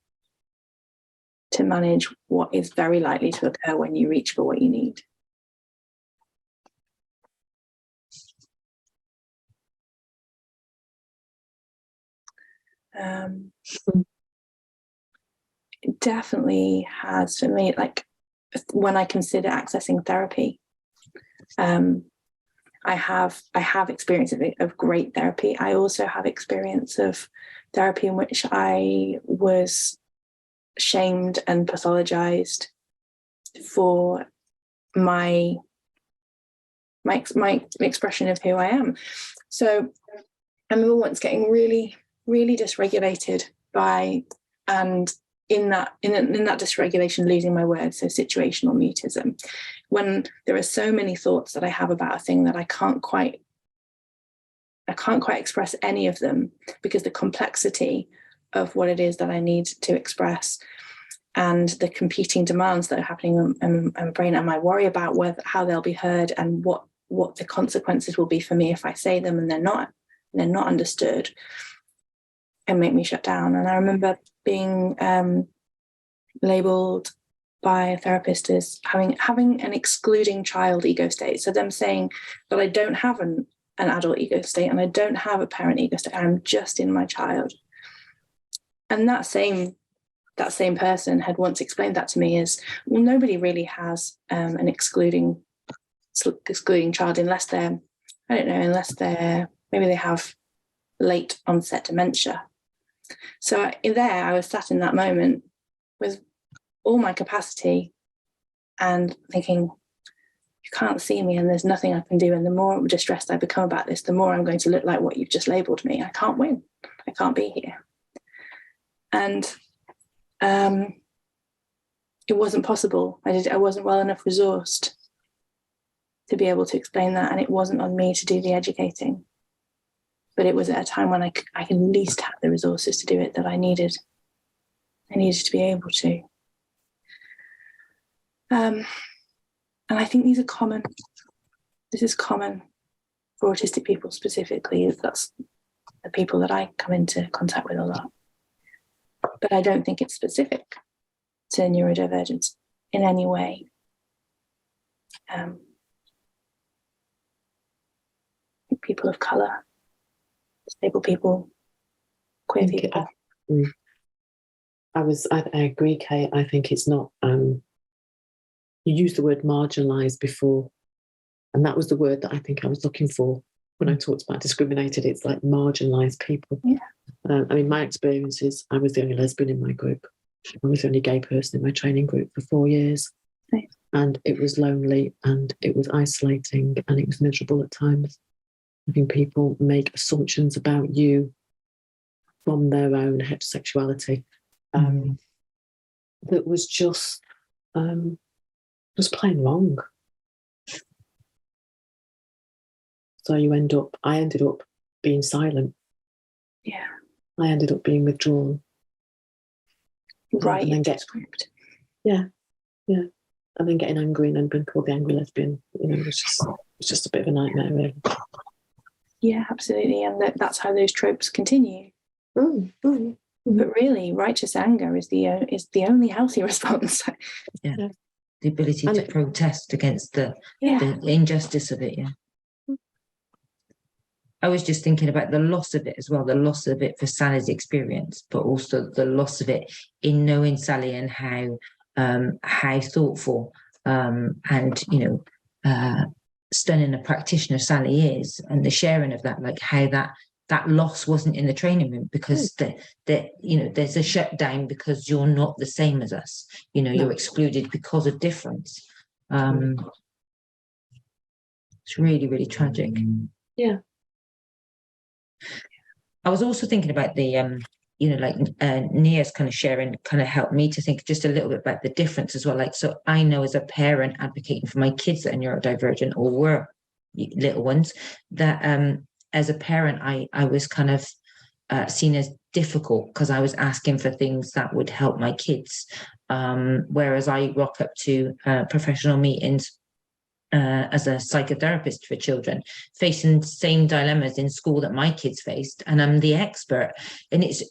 to manage what is very likely to occur when you reach for what you need? It definitely has for me, like when I consider accessing therapy, I have experience of great therapy. I also have experience of therapy in which I was shamed and pathologized for my expression of who I am. So I remember once getting really, really dysregulated and in that dysregulation, losing my words, so situational mutism, when there are so many thoughts that I have about a thing that I can't quite express any of them because the complexity of what it is that I need to express and the competing demands that are happening in my brain, and my worry about how they'll be heard and what the consequences will be for me if I say them and they're not understood, can make me shut down. And I remember being labelled by a therapist as having an excluding child ego state. So them saying that I don't have an adult ego state and I don't have a parent ego state. I'm just in my child. And that same person had once explained that to me as, well, nobody really has an excluding child unless they're, I don't know, maybe they have late onset dementia. So I was sat in that moment with all my capacity and thinking, you can't see me and there's nothing I can do. And the more distressed I become about this, the more I'm going to look like what you've just labelled me. I can't win. I can't be here. And it wasn't possible. I wasn't well enough resourced to be able to explain that. And it wasn't on me to do the educating. But it was at a time when I could at least have the resources to do it that I needed. I needed to be able to. And I think these are common. This is common for autistic people specifically. That's the people that I come into contact with a lot. But I don't think it's specific to neurodivergence in any way. People of colour, disabled people, queer people. I agree, Kate. I think it's not. You used the word marginalised before, and that was the word that I think I was looking for when I talked about discriminated. It's like marginalised people. Yeah. I mean, my experience is I was the only lesbian in my group. I was the only gay person in my training group for 4 years. Right. And it was lonely and it was isolating and it was miserable at times. I think people make assumptions about you from their own heterosexuality that was just plain wrong. So I ended up being silent. Yeah. I ended up being withdrawn. Right. And then script. Yeah. And then getting angry and then being called the angry lesbian. You know, it's just a bit of a nightmare, really. Yeah, absolutely. And that's how those tropes continue. Mm-hmm. But really, righteous anger is the only healthy response. Yeah. The ability to protest against the injustice of it. Yeah. I was just thinking about the loss of it as well, the loss of it for Sally's experience, but also the loss of it in knowing Sally and how thoughtful and stunning a practitioner Sally is, and the sharing of that, like how that loss wasn't in the training room because there's a shutdown because you're not the same as us. You're excluded because of difference. It's really, really tragic. Yeah. I was also thinking about the, Nia's kind of sharing kind of helped me to think just a little bit about the difference as well. Like, so I know as a parent advocating for my kids that are neurodivergent or were little ones, that as a parent, I was kind of seen as difficult because I was asking for things that would help my kids. Whereas I rock up to professional meetings as a psychotherapist for children, facing the same dilemmas in school that my kids faced, and I'm the expert. And it's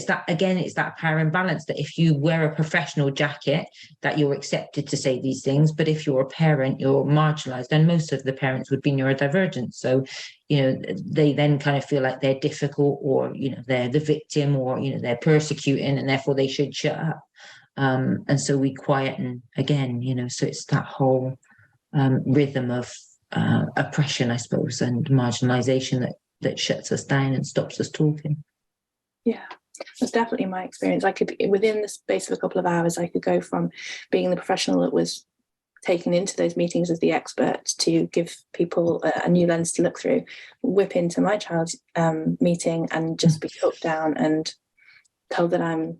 that power imbalance that if you wear a professional jacket, that you're accepted to say these things, but if you're a parent, you're marginalized. And most of the parents would be neurodivergent, so they then kind of feel like they're difficult, or they're the victim, or they're persecuting, and therefore they should shut up. And so we quieten again, so it's that whole rhythm of oppression, I suppose, and marginalization that shuts us down and stops us talking. Yeah, that's definitely my experience. I could, within the space of a couple of hours, I could go from being the professional that was taken into those meetings as the expert to give people a new lens to look through, whip into my child's meeting and just be hooked down and told that I'm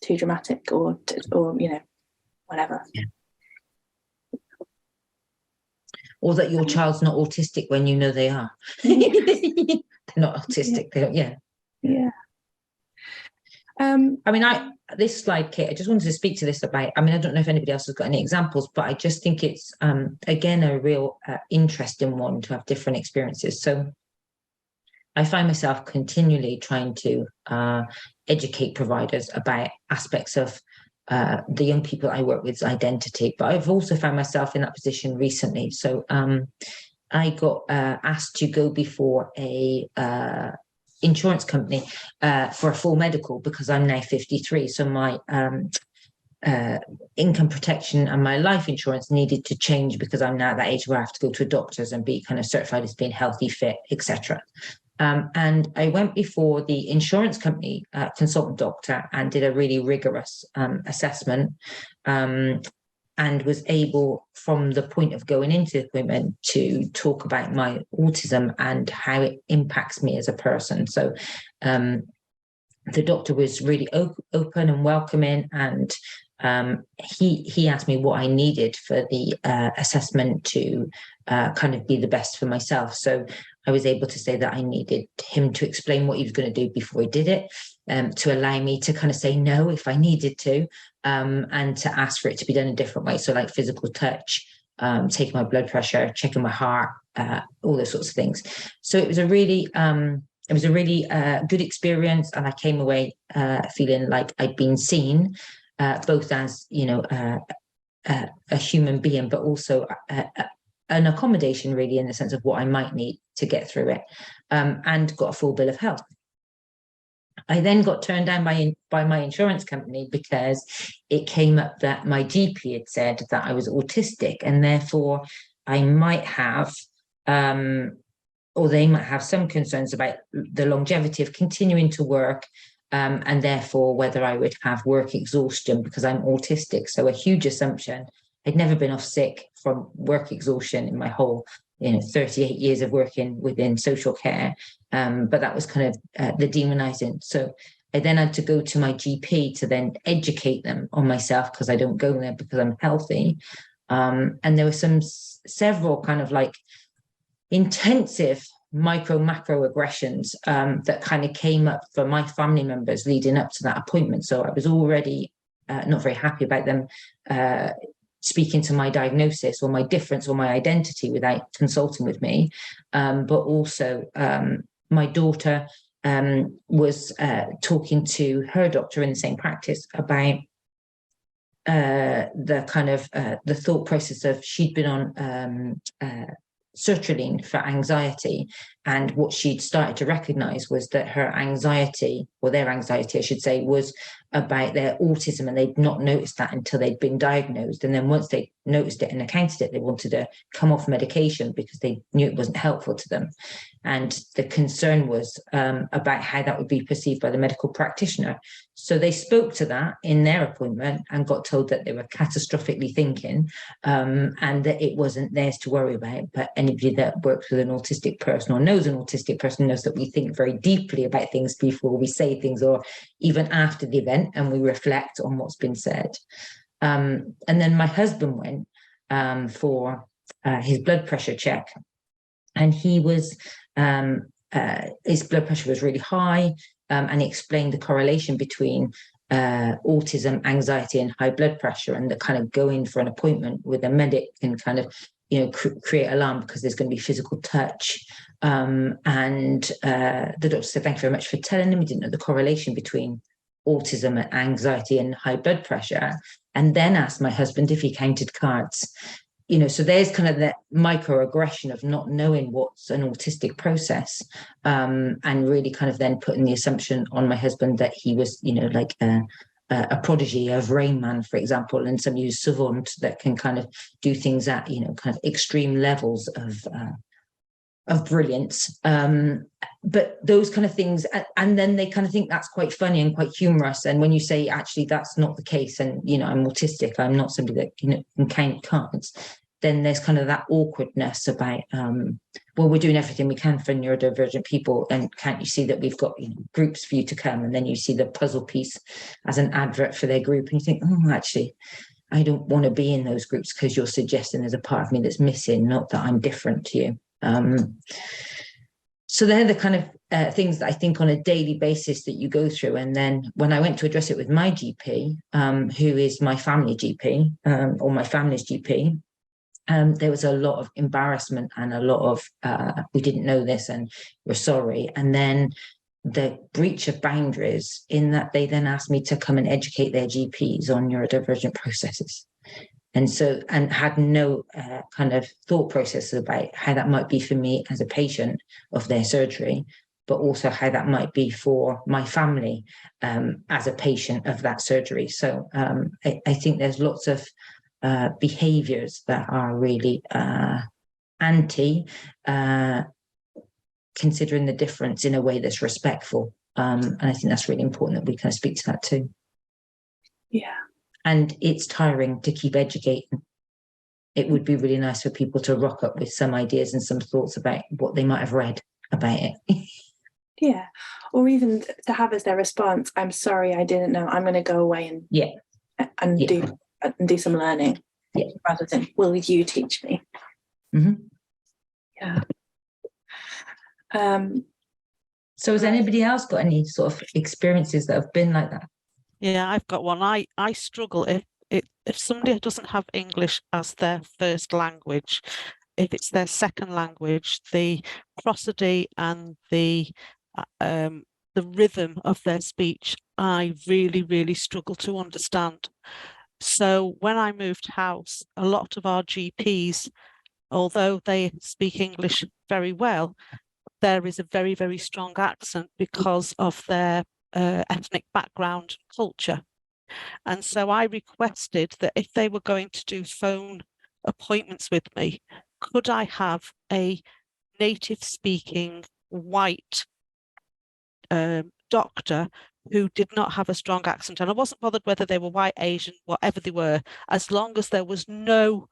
too dramatic or whatever. Yeah. Or that your child's not autistic when you know they are. They're not autistic. Yeah. I mean, this slide, Kate, I just wanted to speak to this about, I mean, I don't know if anybody else has got any examples, but I just think it's, again, a real interesting one to have different experiences. So I find myself continually trying to educate providers about aspects of the young people I work with's identity, but I've also found myself in that position recently. So I got asked to go before a insurance company for a full medical because I'm now 53. So my income protection and my life insurance needed to change because I'm now at that age where I have to go to a doctor's and be kind of certified as being healthy, fit, etc. And I went before the insurance company consultant doctor and did a really rigorous assessment, and was able, from the point of going into the appointment, to talk about my autism and how it impacts me as a person. So the doctor was really open and welcoming, and he asked me what I needed for the assessment to kind of be the best for myself. So I was able to say that I needed him to explain what he was going to do before he did it, to allow me to kind of say no if I needed to, and to ask for it to be done a different way. So like physical touch, taking my blood pressure, checking my heart, all those sorts of things. So it was a really good experience, and I came away feeling like I'd been seen, both as, you know, a human being, but also an accommodation, really, in the sense of what I might need to get through it, and got a full bill of health. I then got turned down by my insurance company because it came up that my GP had said that I was autistic, and therefore I might have, or they might have, some concerns about the longevity of continuing to work, and therefore whether I would have work exhaustion because I'm autistic. So a huge assumption. I'd never been off sick from work exhaustion in my whole, 38 years of working within social care. But that was kind of the demonizing. So I then had to go to my GP to then educate them on myself, because I don't go there because I'm healthy. And there were several kind of like intensive macro aggressions that kind of came up for my family members leading up to that appointment. So I was already not very happy about them speaking to my diagnosis or my difference or my identity without consulting with me. But also my daughter was talking to her doctor in the same practice about the kind of the thought process of, she'd been on sertraline for anxiety, and what she'd started to recognize was that her anxiety, or their anxiety I should say, was about their autism, and they'd not noticed that until they'd been diagnosed. And then once they noticed it and accounted it, they wanted to come off medication because they knew it wasn't helpful to them. And the concern was about how that would be perceived by the medical practitioner. So they spoke to that in their appointment and got told that they were catastrophically thinking, and that it wasn't theirs to worry about. But anybody that works with an autistic person or knows an autistic person knows that we think very deeply about things before we say things, or even after the event, and we reflect on what's been said. And then my husband went for his blood pressure check, and he was his blood pressure was really high, and he explained the correlation between autism, anxiety, and high blood pressure, and the kind of going for an appointment with a medic can kind of create alarm because there's going to be physical touch. And the doctor said, thank you very much for telling him. He didn't know the correlation between autism and anxiety and high blood pressure, and then asked my husband if he counted cards. So there's kind of that microaggression of not knowing what's an autistic process, and really kind of then putting the assumption on my husband that he was, like a prodigy of Rain Man, for example, and somebody who's savant that can kind of do things at, kind of extreme levels of brilliance. But those kind of things, and then they kind of think that's quite funny and quite humorous. And when you say, actually, that's not the case, and, I'm autistic, I'm not somebody that can count cards, then there's kind of that awkwardness about, well, we're doing everything we can for neurodivergent people, and can't you see that we've got groups for you to come? And then you see the puzzle piece as an advert for their group, and you think, oh, actually, I don't want to be in those groups because you're suggesting there's a part of me that's missing, not that I'm different to you. So they're the kind of things that I think on a daily basis that you go through. And then when I went to address it with my GP, who is my family GP, or my family's GP, there was a lot of embarrassment and a lot of, we didn't know this and we're sorry. And then the breach of boundaries in that they then asked me to come and educate their GPs on neurodivergent processes. And so, and had no kind of thought process about how that might be for me as a patient of their surgery, but also how that might be for my family as a patient of that surgery. So I think there's lots of behaviors that are really anti considering the difference in a way that's respectful. And I think that's really important that we kind of speak to that too. Yeah. And it's tiring to keep educating. It would be really nice for people to rock up with some ideas and some thoughts about what they might have read about it. Yeah. Or even to have as their response, I'm sorry, I didn't know. I'm going to go away and do some learning. Yeah. Rather than, will you teach me? Mm-hmm. Yeah. So has anybody else got any sort of experiences that have been like that? Yeah, I've got one. I struggle if somebody doesn't have English as their first language, if it's their second language, the prosody and the rhythm of their speech, I really, really struggle to understand. So when I moved house, a lot of our GPs, although they speak English very well, there is a very, very strong accent because of their ethnic background and culture. And so I requested that if they were going to do phone appointments with me, could I have a native speaking white doctor who did not have a strong accent? And I wasn't bothered whether they were white, Asian, whatever they were, as long as there was no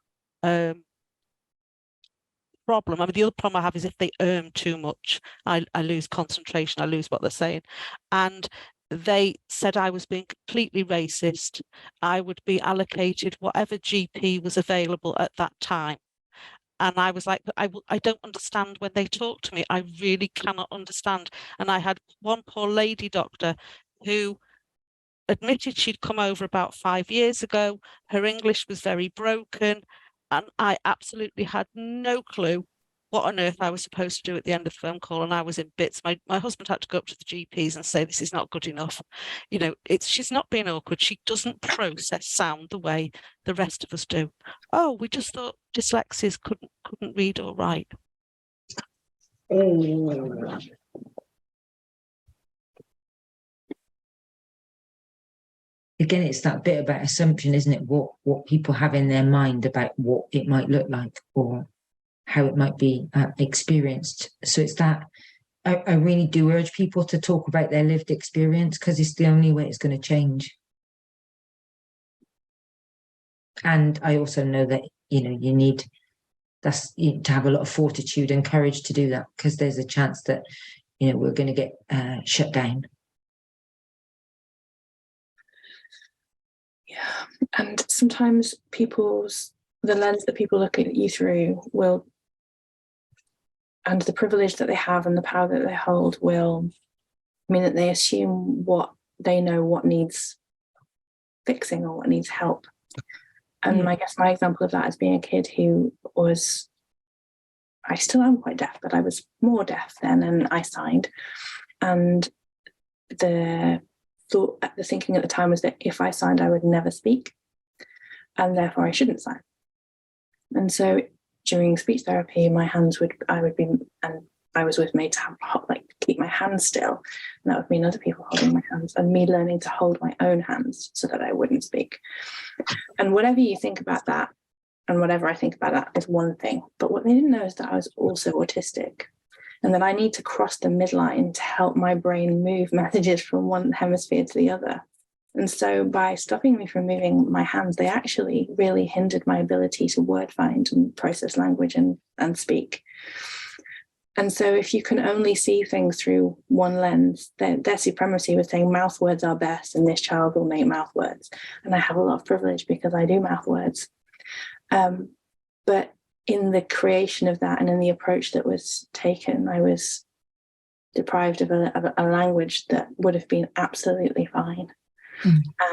problem. I mean, the other problem I have is if they too much, I lose concentration, I lose what they're saying. And they said I was being completely racist. I would be allocated whatever GP was available at that time. And I was like, but I don't understand when they talk to me. I really cannot understand. And I had one poor lady doctor who admitted she'd come over about 5 years ago. Her English was very broken. And I absolutely had no clue what on earth I was supposed to do at the end of the phone call. And I was in bits. My husband had to go up to the GPs and say, this is not good enough. You know, she's not being awkward. She doesn't process sound the way the rest of us do. Oh, we just thought dyslexics couldn't read or write. Again, it's that bit about assumption, isn't it? What people have in their mind about what it might look like or how it might be experienced. So it's that I really do urge people to talk about their lived experience, because it's the only way it's going to change. And I also know that, you know, you need to have a lot of fortitude and courage to do that, because there's a chance that, you know, we're going to get shut down. Yeah, and sometimes the lens that people look at you through will, and the privilege that they have and the power that they hold will mean that they assume what they know, what needs fixing or what needs help. And I guess my example of that is being a kid who was, I still am quite deaf, but I was more deaf then, and I signed. And the thinking at the time was that if I signed, I would never speak, and therefore I shouldn't sign. And so during speech therapy, I was with made to keep my hands still, and that would mean other people holding my hands, and me learning to hold my own hands so that I wouldn't speak. And whatever you think about that, and whatever I think about that, is one thing. But what they didn't know is that I was also autistic, and that I need to cross the midline to help my brain move messages from one hemisphere to the other. And so by stopping me from moving my hands, they actually really hindered my ability to word find and process language and speak. And so if you can only see things through one lens, their supremacy was saying mouth words are best, and this child will make mouth words. And I have a lot of privilege because I do mouth words. But in the creation of that and in the approach that was taken, I was deprived of a language that would have been absolutely fine.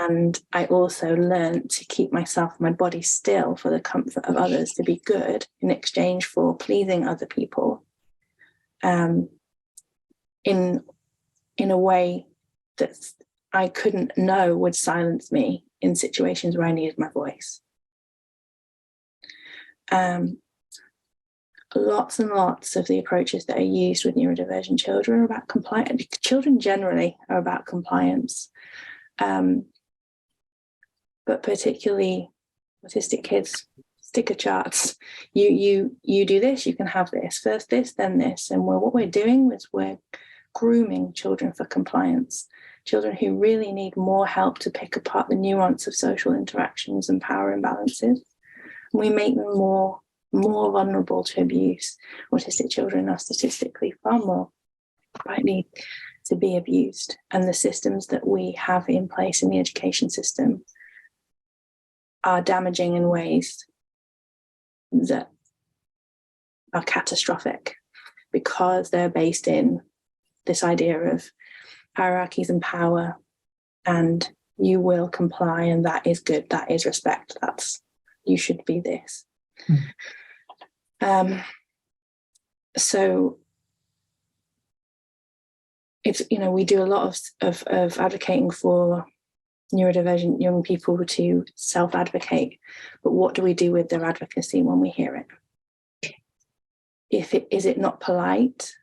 And I also learned to keep myself, my body still for the comfort of others, to be good in exchange for pleasing other people, in a way that I couldn't know would silence me in situations where I needed my voice. Lots and lots of the approaches that are used with neurodivergent children are about compliance. Children generally are about compliance. But particularly autistic kids, sticker charts. You do this, you can have this. First this, then this. And what we're doing is we're grooming children for compliance. Children who really need more help to pick apart the nuance of social interactions and power imbalances. We make them more vulnerable to abuse. Autistic children are statistically far more likely to be abused. And the systems that we have in place in the education system are damaging in ways that are catastrophic, because they're based in this idea of hierarchies and power, and you will comply, and that is good, that is respect, that's, you should be this. So it's, you know, we do a lot of advocating for neurodivergent young people to self-advocate, but what do we do with their advocacy when we hear it? Is it not polite?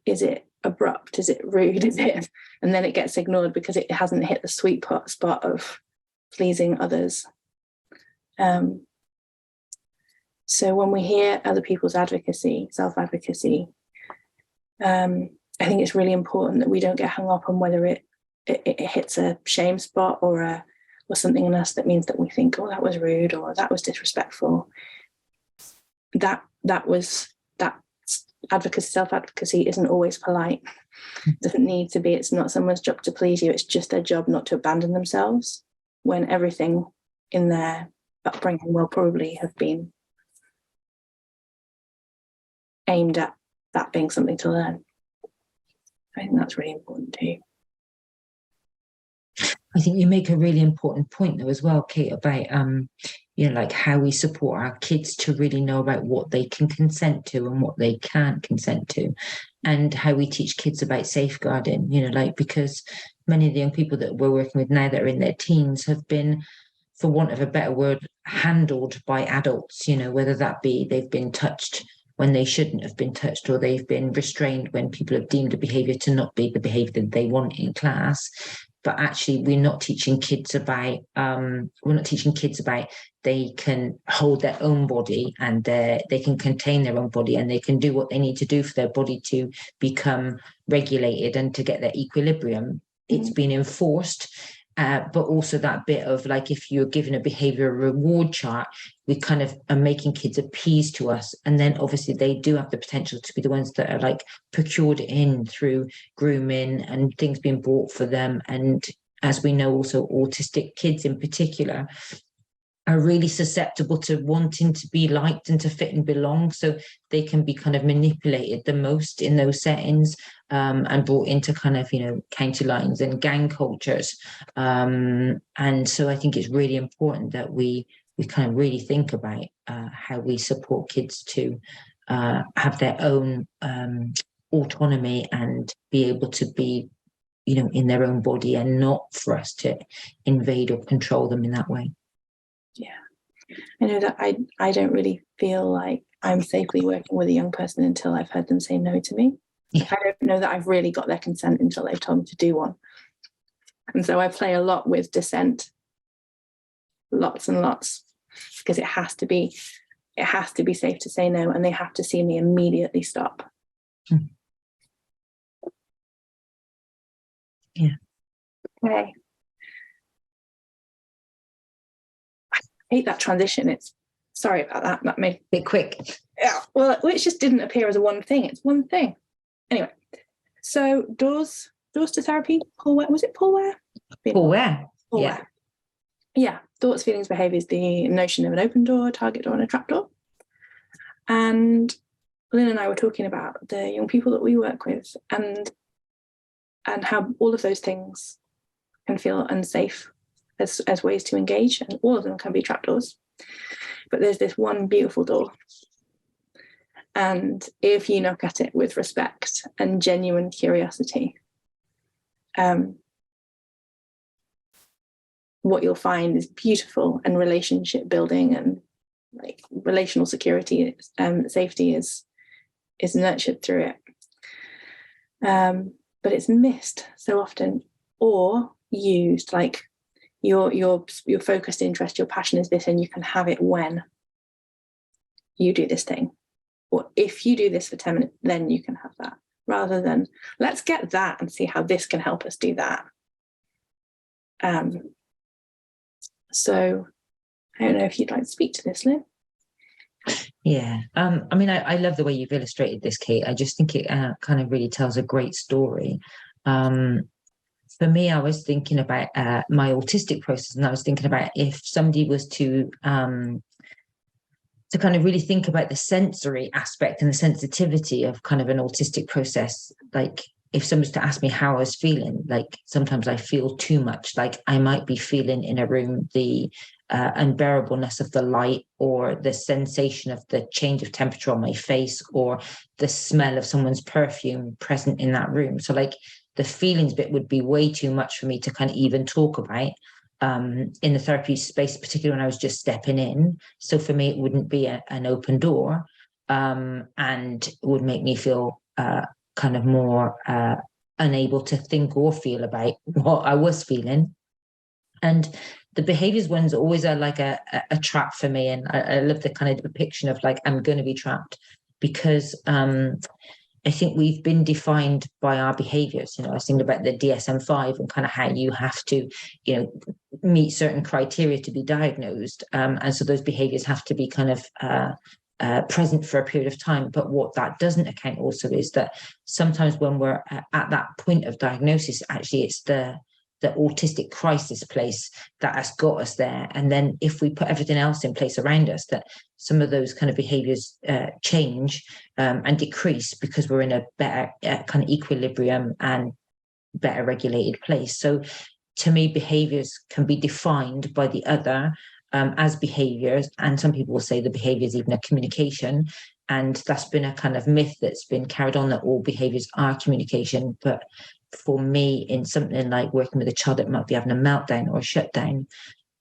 Is it abrupt? Is it rude? Is it, and then it gets ignored because it hasn't hit the sweet spot of pleasing others. So when we hear other people's advocacy, self-advocacy, I think it's really important that we don't get hung up on whether it hits a shame spot or something in us that means that we think, oh, that was rude or that was disrespectful. That advocacy, self-advocacy isn't always polite. It doesn't need to be. It's not someone's job to please you. It's just their job not to abandon themselves when everything in their upbringing will probably have been aimed at that being something to learn. I think that's really important too. I think you make a really important point though as well, Kate, about you know, like how we support our kids to really know about what they can consent to and what they can't consent to, and how we teach kids about safeguarding, you know, like, because many of the young people that we're working with now that are in their teens have been, for want of a better word, handled by adults, you know, whether that be they've been touched when they shouldn't have been touched, or they've been restrained when people have deemed a behaviour to not be the behaviour that they want in class. But actually, we're not teaching kids about they can hold their own body, and they can contain their own body, and they can do what they need to do for their body to become regulated and to get their equilibrium. It's been enforced. But also that bit of, like, if you're given a behavior reward chart, we kind of are making kids appease to us. And then obviously they do have the potential to be the ones that are like procured in through grooming and things being bought for them. And as we know, also autistic kids in particular are really susceptible to wanting to be liked and to fit and belong. So they can be kind of manipulated the most in those settings, and brought into kind of, you know, county lines and gang cultures. And so I think it's really important that we kind of really think about how we support kids to have their own autonomy and be able to be, you know, in their own body, and not for us to invade or control them in that way. Yeah, I know that I don't really feel like I'm safely working with a young person until I've heard them say no to me. Yeah. I don't know that I've really got their consent until they've told me to do one. And so I play a lot with dissent, lots and lots, because it has to be safe to say no, and they have to see me immediately stop. Yeah. Okay. I hate that transition. Sorry about that. That made a bit quick. Yeah. Well, it just didn't appear as a one thing. It's one thing. Anyway, so doors to therapy. Paul Ware, was it Paul Ware? Paul Ware. Paul Yeah. Ware. Yeah. Thoughts, feelings, behaviours, the notion of an open door, target door, and a trap door. And Lynn and I were talking about the young people that we work with, and how all of those things can feel unsafe as ways to engage, and all of them can be trapdoors. But there's this one beautiful door, and if you knock at it with respect and genuine curiosity, what you'll find is beautiful, and relationship building and like relational security, safety is nurtured through it. But it's missed so often, or used like your focused interest, your passion is this, and you can have it when you do this thing, or if you do this for 10 minutes, then you can have that, rather than let's get that and see how this can help us do that. So I don't know if you'd like to speak to this, Lynn. Yeah, I mean, I love the way you've illustrated this, Kate. I just think it kind of really tells a great story. For me, I was thinking about my autistic process, and I was thinking about if somebody was to kind of really think about the sensory aspect and the sensitivity of kind of an autistic process. Like if somebody's to ask me how I was feeling, like sometimes I feel too much, like I might be feeling in a room the unbearableness of the light, or the sensation of the change of temperature on my face, or the smell of someone's perfume present in that room. So like the feelings bit would be way too much for me to kind of even talk about in the therapy space, particularly when I was just stepping in. So for me, it wouldn't be an open door, and it would make me feel kind of more unable to think or feel about what I was feeling. And the behaviors ones always are like a trap for me. And I love the kind of depiction of like, I'm going to be trapped, because I think we've been defined by our behaviors. You know, I was thinking about the DSM-5 and kind of how you have to, you know, meet certain criteria to be diagnosed. And so those behaviors have to be kind of present for a period of time. But what that doesn't account also is that sometimes when we're at that point of diagnosis, actually it's the autistic crisis place that has got us there. And then if we put everything else in place around us, that some of those kind of behaviors change and decrease, because we're in a better kind of equilibrium and better regulated place. So to me, behaviors can be defined by the other as behaviors. And some people will say the behavior is even a communication. And that's been a kind of myth that's been carried on, that all behaviors are communication. But for me, in something like working with a child that might be having a meltdown or a shutdown,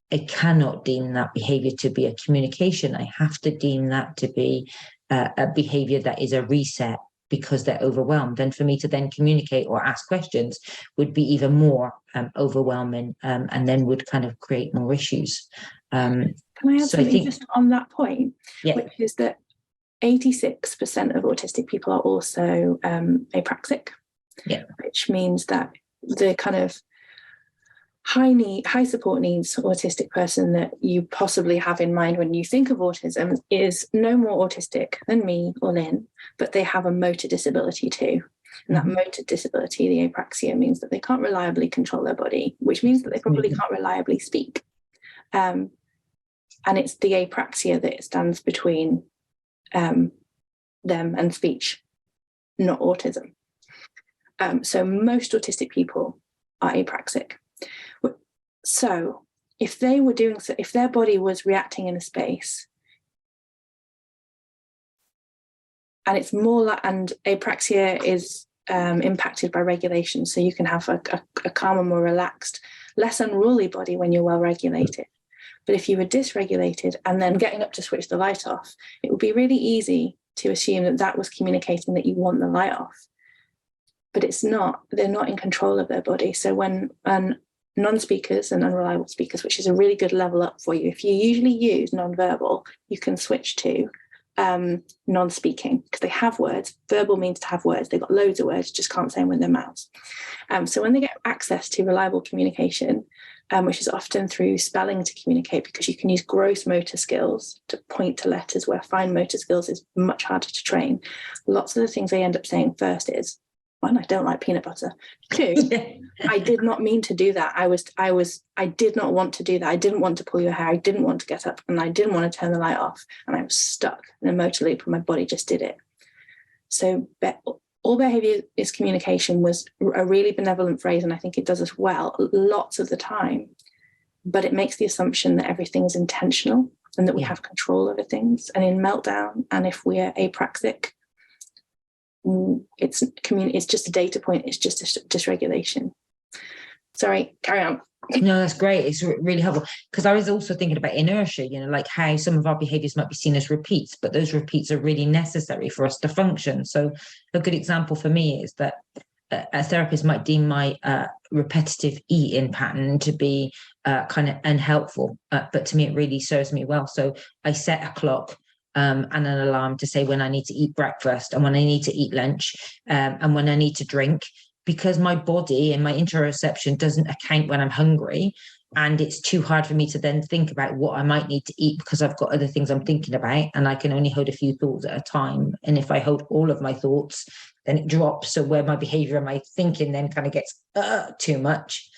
I cannot deem that behavior to be a communication. I have to deem that to be a behavior that is a reset, because they're overwhelmed. And for me to then communicate or ask questions would be even more overwhelming, and then would kind of create more issues. Can I add something just on that point? Yeah. Which is that 86% of autistic people are also apraxic. Yeah. Which means that the kind of high support needs autistic person that you possibly have in mind when you think of autism is no more autistic than me or Lynn, but they have a motor disability too. And that motor disability, the apraxia, means that they can't reliably control their body, which means that they probably can't reliably speak. And it's the apraxia that stands between them and speech, not autism. So most autistic people are apraxic. So if they were doing so, if their body was reacting in a space, and it's more like, and apraxia is impacted by regulation, so you can have a calmer, more relaxed, less unruly body when you're well regulated. But if you were dysregulated and then getting up to switch the light off, it would be really easy to assume that that was communicating that you want the light off. But it's not. They're not in control of their body. So when non-speakers and unreliable speakers, which is a really good level up for you, if you usually use non-verbal, you can switch to non-speaking, because they have words. Verbal means to have words. They've got loads of words, just can't say them with their mouths. So when they get access to reliable communication, which is often through spelling to communicate, because you can use gross motor skills to point to letters, where fine motor skills is much harder to train. Lots of the things they end up saying first is, one, I don't like peanut butter. Two, I did not mean to do that. I did not want to do that. I didn't want to pull your hair. I didn't want to get up, and I didn't want to turn the light off. And I was stuck in a motor loop, and my body just did it. So all behavior is communication was a really benevolent phrase, and I think it does us well lots of the time, but it makes the assumption that everything's intentional and that we have control over things. And in meltdown, and if we're apraxic, it's just a data point, it's just a dysregulation. Sorry, carry on. No, that's great. It's really helpful, because I was also thinking about inertia, you know, like how some of our behaviors might be seen as repeats, but those repeats are really necessary for us to function. So a good example for me is that a therapist might deem my repetitive eating pattern to be kind of unhelpful, but to me it really serves me well. So I set a clock and an alarm to say when I need to eat breakfast and when I need to eat lunch, and when I need to drink, because my body and my interoception doesn't account when I'm hungry, and it's too hard for me to then think about what I might need to eat because I've got other things I'm thinking about, and I can only hold a few thoughts at a time. And if I hold all of my thoughts, then it drops. So where my behavior and my thinking then kind of gets too much.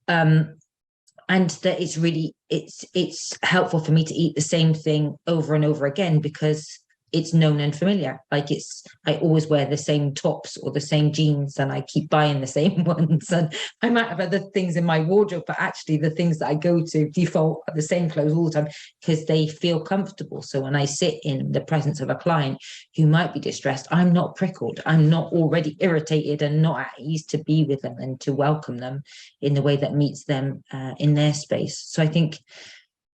And that it's helpful for me to eat the same thing over and over again, because it's known and familiar. Like I always wear the same tops or the same jeans, and I keep buying the same ones. And I might have other things in my wardrobe, but actually the things that I go to default are the same clothes all the time because they feel comfortable. So when I sit in the presence of a client who might be distressed, I'm not prickled. I'm not already irritated and not at ease to be with them and to welcome them in the way that meets them in their space. So I think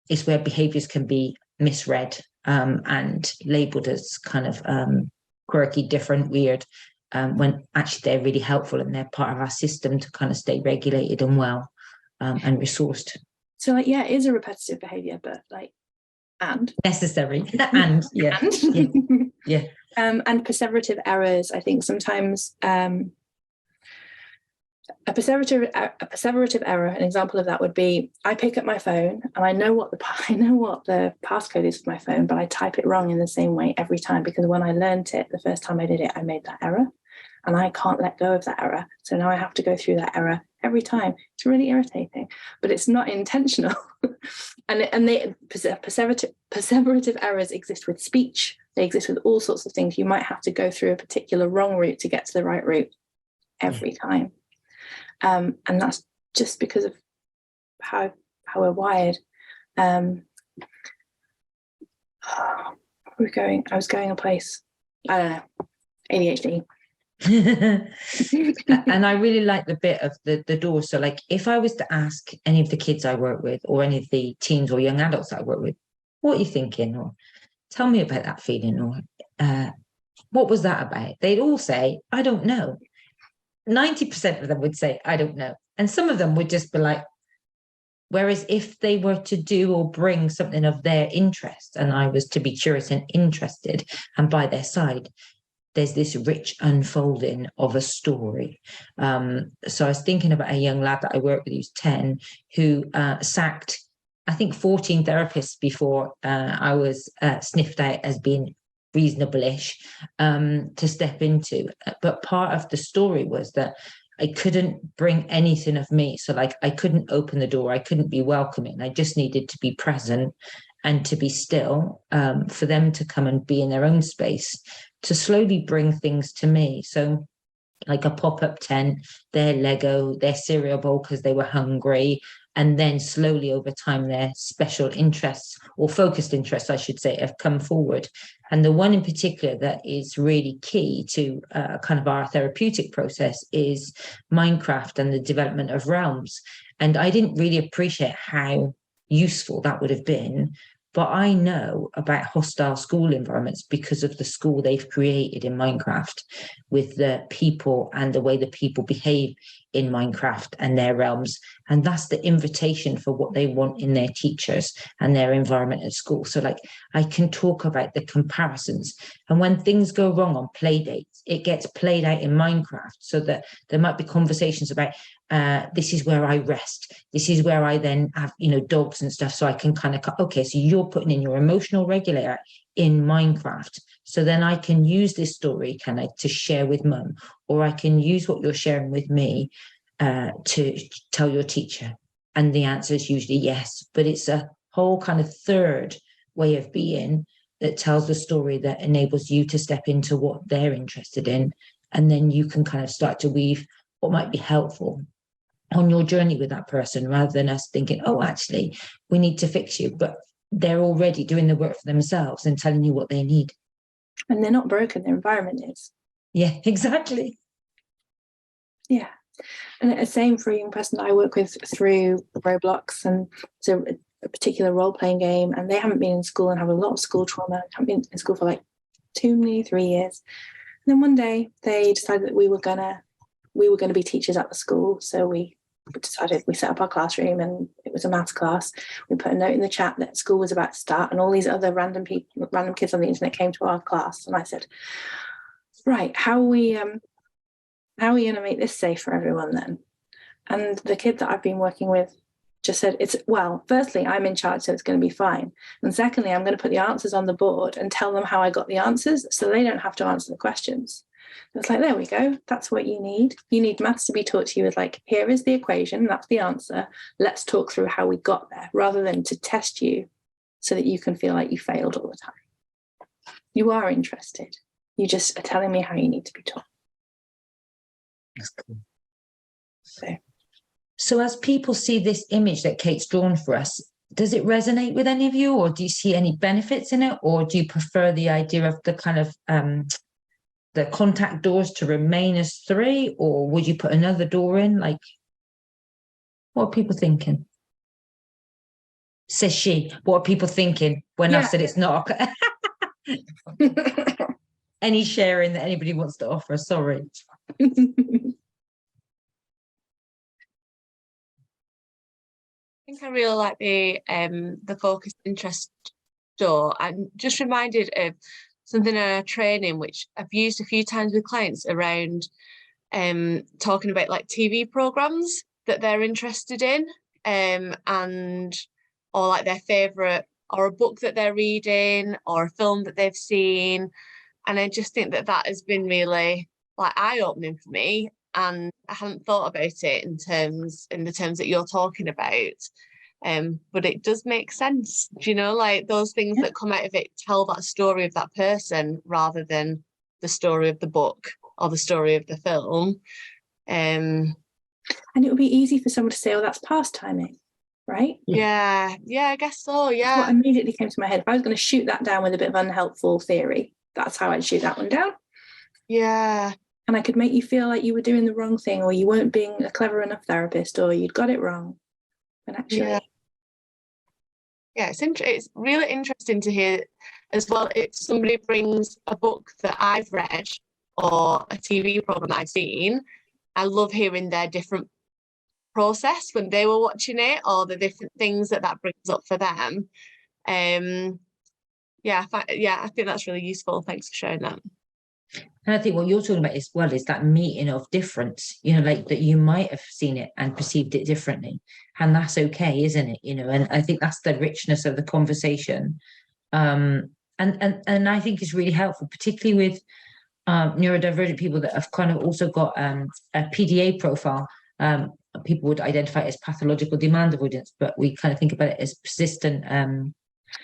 it's where behaviors can be misread and labeled as kind of quirky, different, weird, when actually they're really helpful and they're part of our system to kind of stay regulated and well and resourced. So like, yeah, it is a repetitive behavior, but like, and necessary and yeah, and yeah. And perseverative errors. I think sometimes a perseverative error, an example of that would be, I pick up my phone and I know what the passcode is for my phone, but I type it wrong in the same way every time, because when I learned it the first time I did it, I made that error and I can't let go of that error. So now I have to go through that error every time. It's really irritating, but it's not intentional. and they perseverative errors exist with speech. They exist with all sorts of things. You might have to go through a particular wrong route to get to the right route every time. And that's just because of how we're wired. I was going a place, I don't know, ADHD. And I really like the bit of the door. So like, if I was to ask any of the kids I work with or any of the teens or young adults that I work with, what are you thinking? Or tell me about that feeling, or what was that about? They'd all say, I don't know. 90% of them would say, I don't know. And some of them would just be like, whereas if they were to do or bring something of their interest, and I was to be curious and interested and by their side, there's this rich unfolding of a story. So I was thinking about a young lad that I work with who's 10, who sacked, I think, 14 therapists before I was sniffed out as being reasonable-ish to step into. But part of the story was that I couldn't bring anything of me. So like, I couldn't open the door, I couldn't be welcoming. I just needed to be present and to be still for them to come and be in their own space, to slowly bring things to me. So like a pop-up tent, their Lego, their cereal bowl because they were hungry, and then slowly over time their special interests, or focused interests I should say, have come forward. And the one in particular that is really key to kind of our therapeutic process is Minecraft and the development of realms. And I didn't really appreciate how useful that would have been, but I know about hostile school environments because of the school they've created in Minecraft, with the people and the way the people behave in Minecraft and their realms. And that's the invitation for what they want in their teachers and their environment at school. So like, I can talk about the comparisons. And when things go wrong on play dates, it gets played out in Minecraft, so that there might be conversations about, this is where I rest. This is where I then have, dogs and stuff. So I can kind of, okay, so you're putting in your emotional regulator in Minecraft. So then I can use this story kind of to share with mum, or I can use what you're sharing with me to tell your teacher. And the answer is usually yes, but it's a whole kind of third way of being that tells the story that enables you to step into what they're interested in. And then you can kind of start to weave what might be helpful on your journey with that person, rather than us thinking, oh, actually, we need to fix you. But they're already doing the work for themselves and telling you what they need. And they're not broken, their environment is. Yeah, exactly. Yeah. And the same for a young person that I work with through Roblox, and so a particular role-playing game, and they haven't been in school and have a lot of school trauma, haven't been in school for like 3 years. And then one day they decided that we were gonna be teachers at the school. So we set up our classroom, and it was a maths class. We put a note in the chat that school was about to start, and all these other random kids on the internet came to our class. And I said, right, how are we going to make this safe for everyone then? And the kid that I've been working with just said, firstly, I'm in charge, so it's going to be fine. And secondly, I'm going to put the answers on the board and tell them how I got the answers, so they don't have to answer the questions. It's like, there we go. That's what you need. You need maths to be taught to you with like, here is the equation, that's the answer. Let's talk through how we got there, rather than to test you so that you can feel like you failed all the time. You are interested. You just are telling me how you need to be taught. That's cool. So as people see this image that Kate's drawn for us, does it resonate with any of you, or do you see any benefits in it, or do you prefer the idea of the kind of the contact doors to remain as 3, or would you put another door in? Like, what are people thinking? Says she. What are people thinking when I've said it's not? Any sharing that anybody wants to offer? Sorry. I think I really like the focused interest door. I'm just reminded of something in our training which I've used a few times with clients around talking about like TV programs that they're interested in, and or like their favorite, or a book that they're reading, or a film that they've seen. And I just think that has been really like eye-opening for me. And I hadn't thought about it in the terms that you're talking about. But it does make sense, you know, like those things that come out of it tell that story of that person rather than the story of the book or the story of the film. And it would be easy for someone to say, oh, that's past timing, right? Yeah, I guess so, yeah. That's what immediately came to my head. If I was going to shoot that down with a bit of unhelpful theory, that's how I'd shoot that one down. Yeah. And I could make you feel like you were doing the wrong thing, or you weren't being a clever enough therapist, or you'd got it wrong. And actually... Yeah, it's really interesting to hear as well if somebody brings a book that I've read or a TV program that I've seen. I love hearing their different process when they were watching it, or the different things that brings up for them. I think that's really useful. Thanks for sharing that. And I think what you're talking about as well is that meeting of difference, you know, like that you might have seen it and perceived it differently. And that's okay, isn't it? You know, and I think that's the richness of the conversation. And I think it's really helpful, particularly with neurodivergent people that have kind of also got a PDA profile. People would identify it as pathological demand avoidance, but we kind of think about it as persistent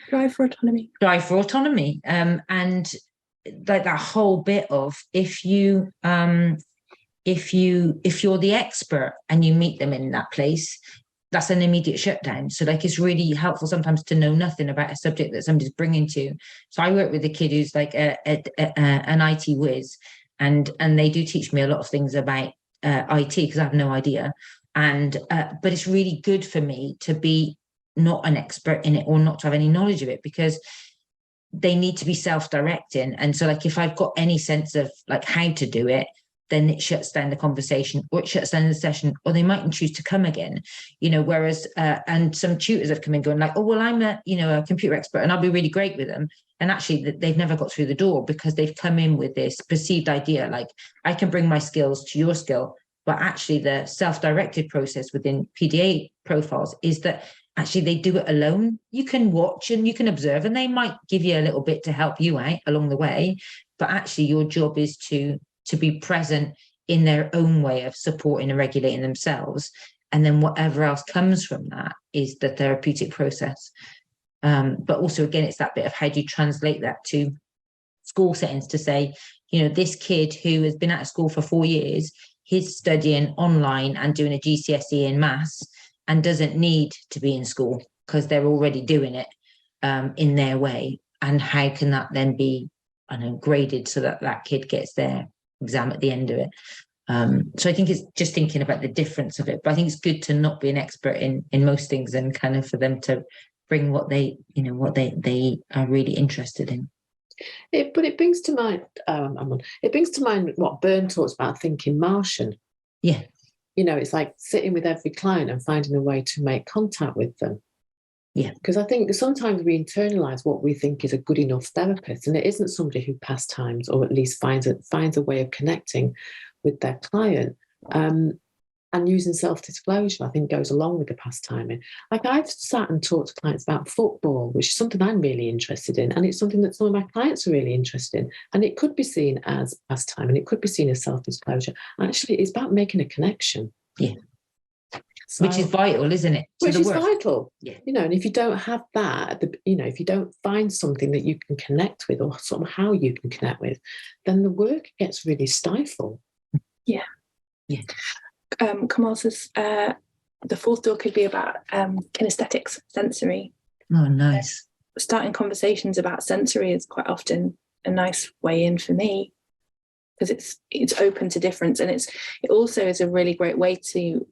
drive for autonomy. And like that whole bit of if you're the expert and you meet them in that place, that's an immediate shutdown. So like it's really helpful sometimes to know nothing about a subject that somebody's bringing to. So I work with a kid who's like an IT whiz, and they do teach me a lot of things about IT because I have no idea. And but it's really good for me to be not an expert in it or not to have any knowledge of it, because they need to be self-directing. And so like if I've got any sense of like how to do it, then it shuts down the conversation, or it shuts down the session, or they mightn't choose to come again, you know. Whereas and some tutors have come in going like, oh well, I'm a computer expert and I'll be really great with them, and actually they've never got through the door because they've come in with this perceived idea like I can bring my skills to your skill. But actually the self-directed process within PDA profiles is that actually they do it alone. You can watch and you can observe, and they might give you a little bit to help you out along the way, but actually your job is to be present in their own way of supporting and regulating themselves. And then whatever else comes from that is the therapeutic process. But also, again, it's that bit of how do you translate that to school settings to say, this kid who has been at school for 4 years, he's studying online and doing a GCSE in maths and doesn't need to be in school because they're already doing it in their way. And how can that then be, graded so that that kid gets their exam at the end of it? So I think it's just thinking about the difference of it. But I think it's good to not be an expert in most things and kind of for them to bring what they are really interested in. But it brings to mind, what Byrne talks about, thinking Martian. Yeah. It's like sitting with every client and finding a way to make contact with them. Yeah. Because I think sometimes we internalize what we think is a good enough therapist, and it isn't somebody who pastimes or at least finds a way of connecting with their client. And using self-disclosure, I think, goes along with the pastiming. Like, I've sat and talked to clients about football, which is something I'm really interested in. And it's something that some of my clients are really interested in. And it could be seen as pastime, and it could be seen as self-disclosure. Actually, it's about making a connection. Yeah. So, which is vital, isn't it? Which is vital. Yeah. And if you don't have that, if you don't find something that you can connect with or somehow you can connect with, then the work gets really stifled. Yeah. Yeah. Kamal says the fourth door could be about kinesthetics, sensory. Oh, nice. Starting conversations about sensory is quite often a nice way in for me, because it's open to difference, and it also is a really great way to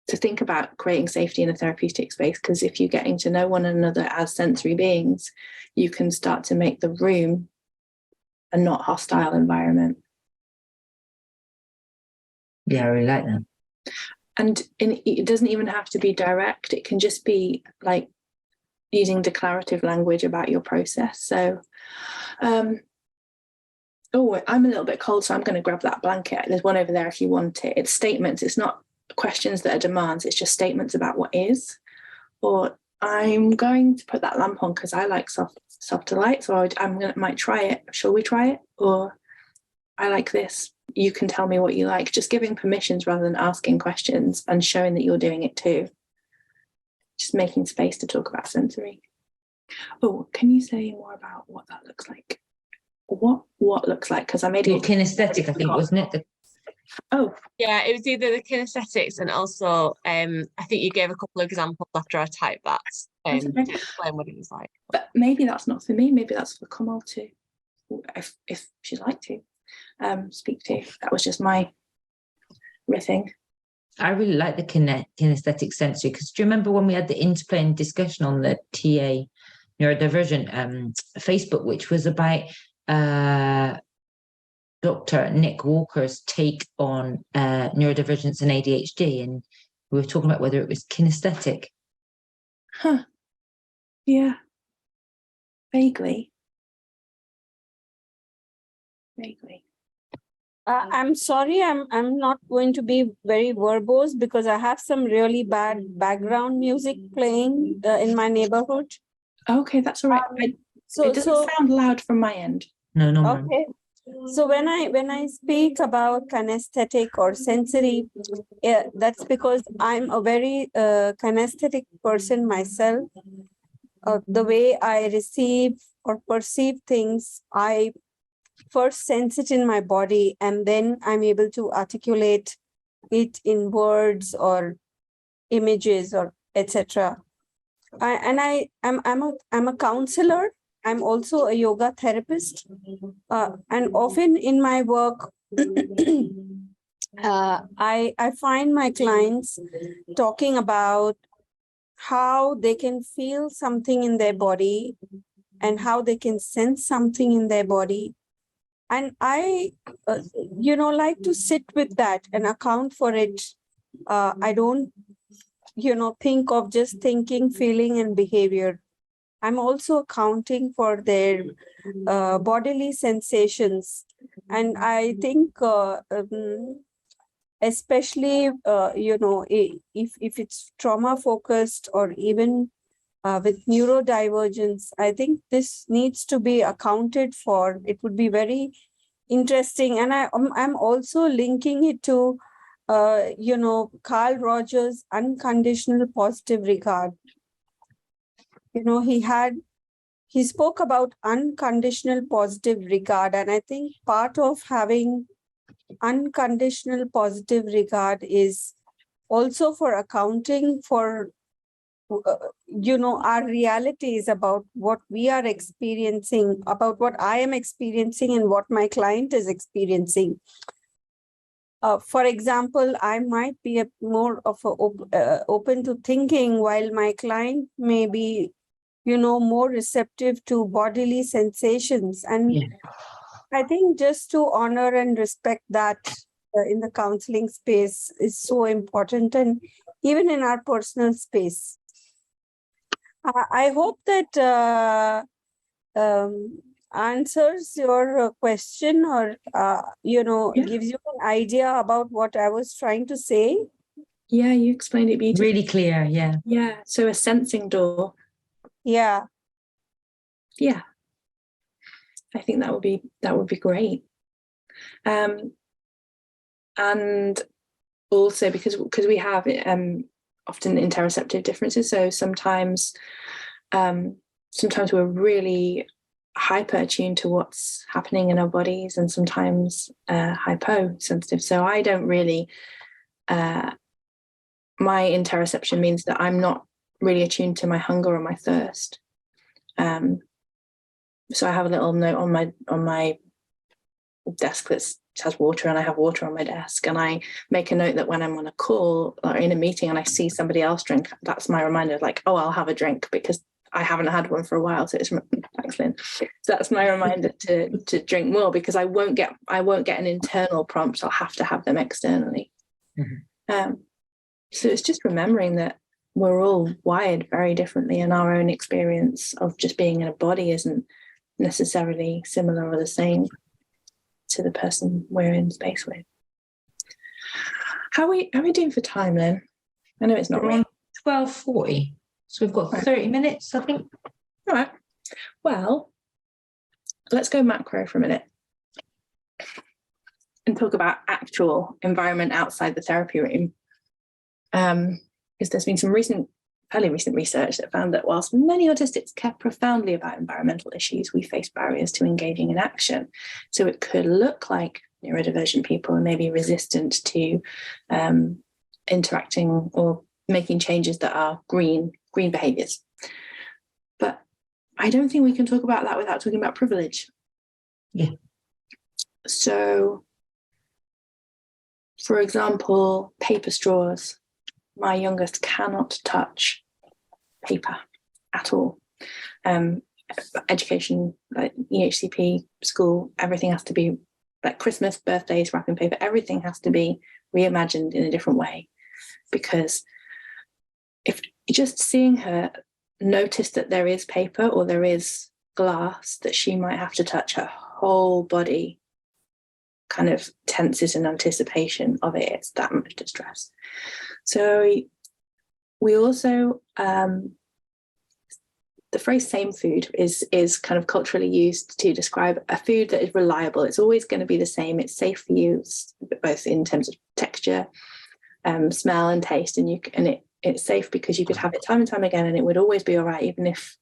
think about creating safety in a therapeutic space. Because if you're getting to know one another as sensory beings, you can start to make the room a not hostile environment. Yeah, I really like that. And it doesn't even have to be direct. It can just be like using declarative language about your process. So, I'm a little bit cold, so I'm going to grab that blanket. There's one over there if you want it. It's statements. It's not questions that are demands. It's just statements about what is. Or I'm going to put that lamp on because I like softer lights, or might try it. Shall we try it? Or I like this. You can tell me what you like. Just giving permissions rather than asking questions, and showing that you're doing it too. Just making space to talk about sensory. Oh, can you say more about what that looks like? What looks like? Because I made it kinesthetic, I think, wasn't it? Yeah, it was either the kinesthetics and also I think you gave a couple of examples after I typed that to explain what it was like. But maybe that's not for me. Maybe that's for Kamal too, if she'd like to speak to. That was just my riffing. I really like the kinesthetic sensory, because do you remember when we had the interplay and discussion on the TA neurodivergent Facebook, which was about Dr. Nick Walker's take on neurodivergence and ADHD, and we were talking about whether it was kinesthetic. Huh. Yeah. Vaguely. I'm sorry, I'm not going to be very verbose because I have some really bad background music playing in my neighborhood. Okay, that's all right. It doesn't sound loud from my end. No, okay. So when I speak about kinesthetic or sensory, that's because I'm a very kinesthetic person myself. The way I receive or perceive things, I first sense it in my body, and then I'm able to articulate it in words or images or etc. I'm a counselor. I'm also a yoga therapist, and often in my work, I find my clients talking about how they can feel something in their body and how they can sense something in their body. And I, like to sit with that and account for it. I don't, think of just thinking, feeling, and behavior. I'm also accounting for their bodily sensations. And I think, especially, if it's trauma focused or even with neurodivergence, I think this needs to be accounted for. It would be very interesting. And I'm also linking it to, Carl Rogers' unconditional positive regard. he spoke about unconditional positive regard. And I think part of having unconditional positive regard is also for accounting for, our realities about what we are experiencing, about what I am experiencing and what my client is experiencing. For example, I might be more of open to thinking, while my client may be more receptive to bodily sensations. And Yeah. I think just to honor and respect that in the counseling space is so important, and even in our personal space. I hope that answers your question, or gives you an idea about what I was trying to say. Yeah, you explained it beautifully. Really clear, yeah. Yeah, so a sensing door. Yeah. Yeah, I think that would be great. And also because we have often interoceptive differences, so sometimes we're really hyper attuned to what's happening in our bodies, and sometimes hyposensitive. So I don't really my interoception means that I'm not really attuned to my hunger or my thirst. So I have a little note on my desk that has water, and I have water on my desk, and I make a note that when I'm on a call or in a meeting and I see somebody else drink, that's my reminder, like, oh, I'll have a drink because I haven't had one for a while. So it's thanks, Lynn. So that's my reminder to drink more, because I won't get an internal prompt. I'll have to have them externally. Mm-hmm. So it's just remembering that we're all wired very differently, and our own experience of just being in a body isn't necessarily similar or the same to the person we're in space with. How are we doing for time, Lynn? I know it's not We're on 12:40, so we've got 30 minutes, I think. All right. Well, let's go macro for a minute and talk about actual environment outside the therapy room. Because there's been some fairly recent research that found that whilst many autistics care profoundly about environmental issues, we face barriers to engaging in action. So it could look like neurodivergent people are maybe resistant to interacting or making changes that are green behaviours. But I don't think we can talk about that without talking about privilege. Yeah. So, for example, paper straws. My youngest cannot touch paper at all. Education, like EHCP, school, everything has to be like Christmas, birthdays, wrapping paper, everything has to be reimagined in a different way. Because if just seeing her notice that there is paper or there is glass that she might have to touch, her whole body kind of tenses in anticipation of it. It's that much distress. So we also, the phrase same food is kind of culturally used to describe a food that is reliable. It's always going to be the same. It's safe for you, both in terms of texture, smell and taste. And it's safe because you could have it time and time again and it would always be all right, even if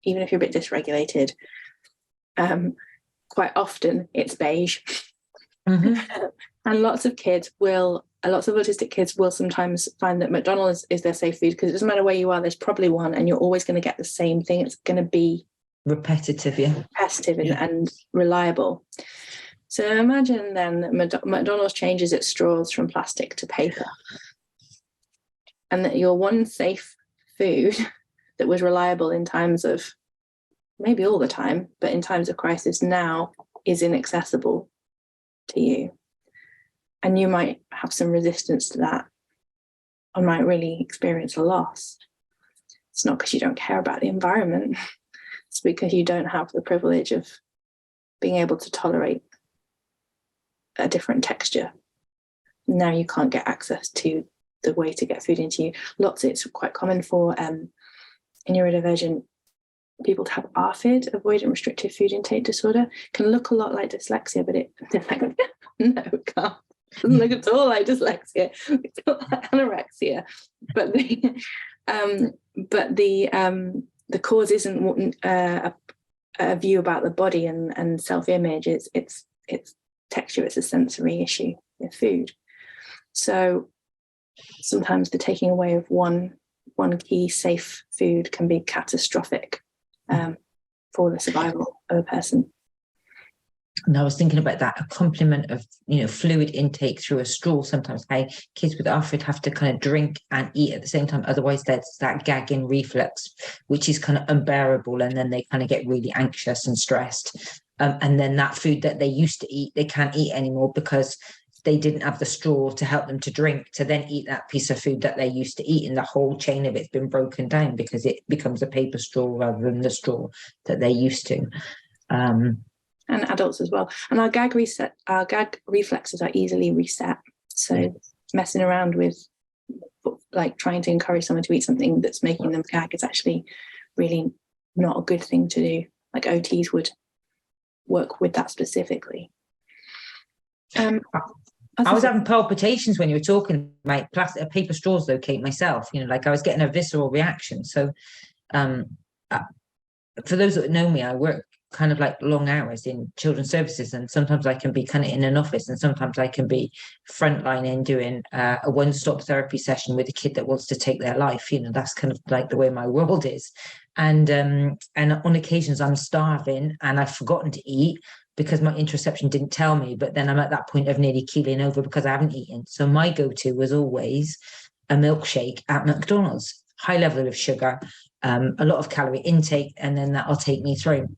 you're a bit dysregulated. Quite often it's beige. Mm-hmm. And lots of autistic kids will sometimes find that McDonald's is their safe food, because it doesn't matter where you are, there's probably one and you're always going to get the same thing. It's going to be repetitive and reliable. So imagine then that McDonald's changes its straws from plastic to paper, and that your one safe food that was reliable in times of, maybe all the time, but in times of crisis now is inaccessible to you. And you might have some resistance to that or might really experience a loss. It's not because you don't care about the environment. It's because you don't have the privilege of being able to tolerate a different texture. Now you can't get access to the way to get food into you. It's quite common for neurodivergent people to have ARFID, avoidant restrictive food intake disorder. Can look a lot like dyslexia, but it can't. It doesn't look at all like dyslexia. It's not like anorexia, but the the cause isn't a view about the body and self-image. It's texture. It's a sensory issue with food. So sometimes the taking away of one key safe food can be catastrophic for the survival of a person. And I was thinking about that, a complement of, fluid intake through a straw. Sometimes how kids with ARFID have to kind of drink and eat at the same time. Otherwise, there's that gagging reflex, which is kind of unbearable. And then they kind of get really anxious and stressed. And then that food that they used to eat, they can't eat anymore because they didn't have the straw to help them to drink, to then eat that piece of food that they used to eat. And the whole chain of it's been broken down because it becomes a paper straw rather than the straw that they're used to. And adults as well. And our gag reflexes are easily reset. So messing around with like trying to encourage someone to eat something that's making them gag is actually really not a good thing to do. Like OTs would work with that specifically. I was having palpitations when you were talking about plastic paper straws though, Kate, myself, like I was getting a visceral reaction. So for those that know me, I work kind of like long hours in children's services, and sometimes I can be kind of in an office, and sometimes I can be frontlining doing a one-stop therapy session with a kid that wants to take their life. That's kind of like the way my world is. And on occasions I'm starving and I've forgotten to eat because my interoception didn't tell me, but then I'm at that point of nearly keeling over because I haven't eaten. So my go-to was always a milkshake at McDonald's, high level of sugar, a lot of calorie intake, and then that'll take me through.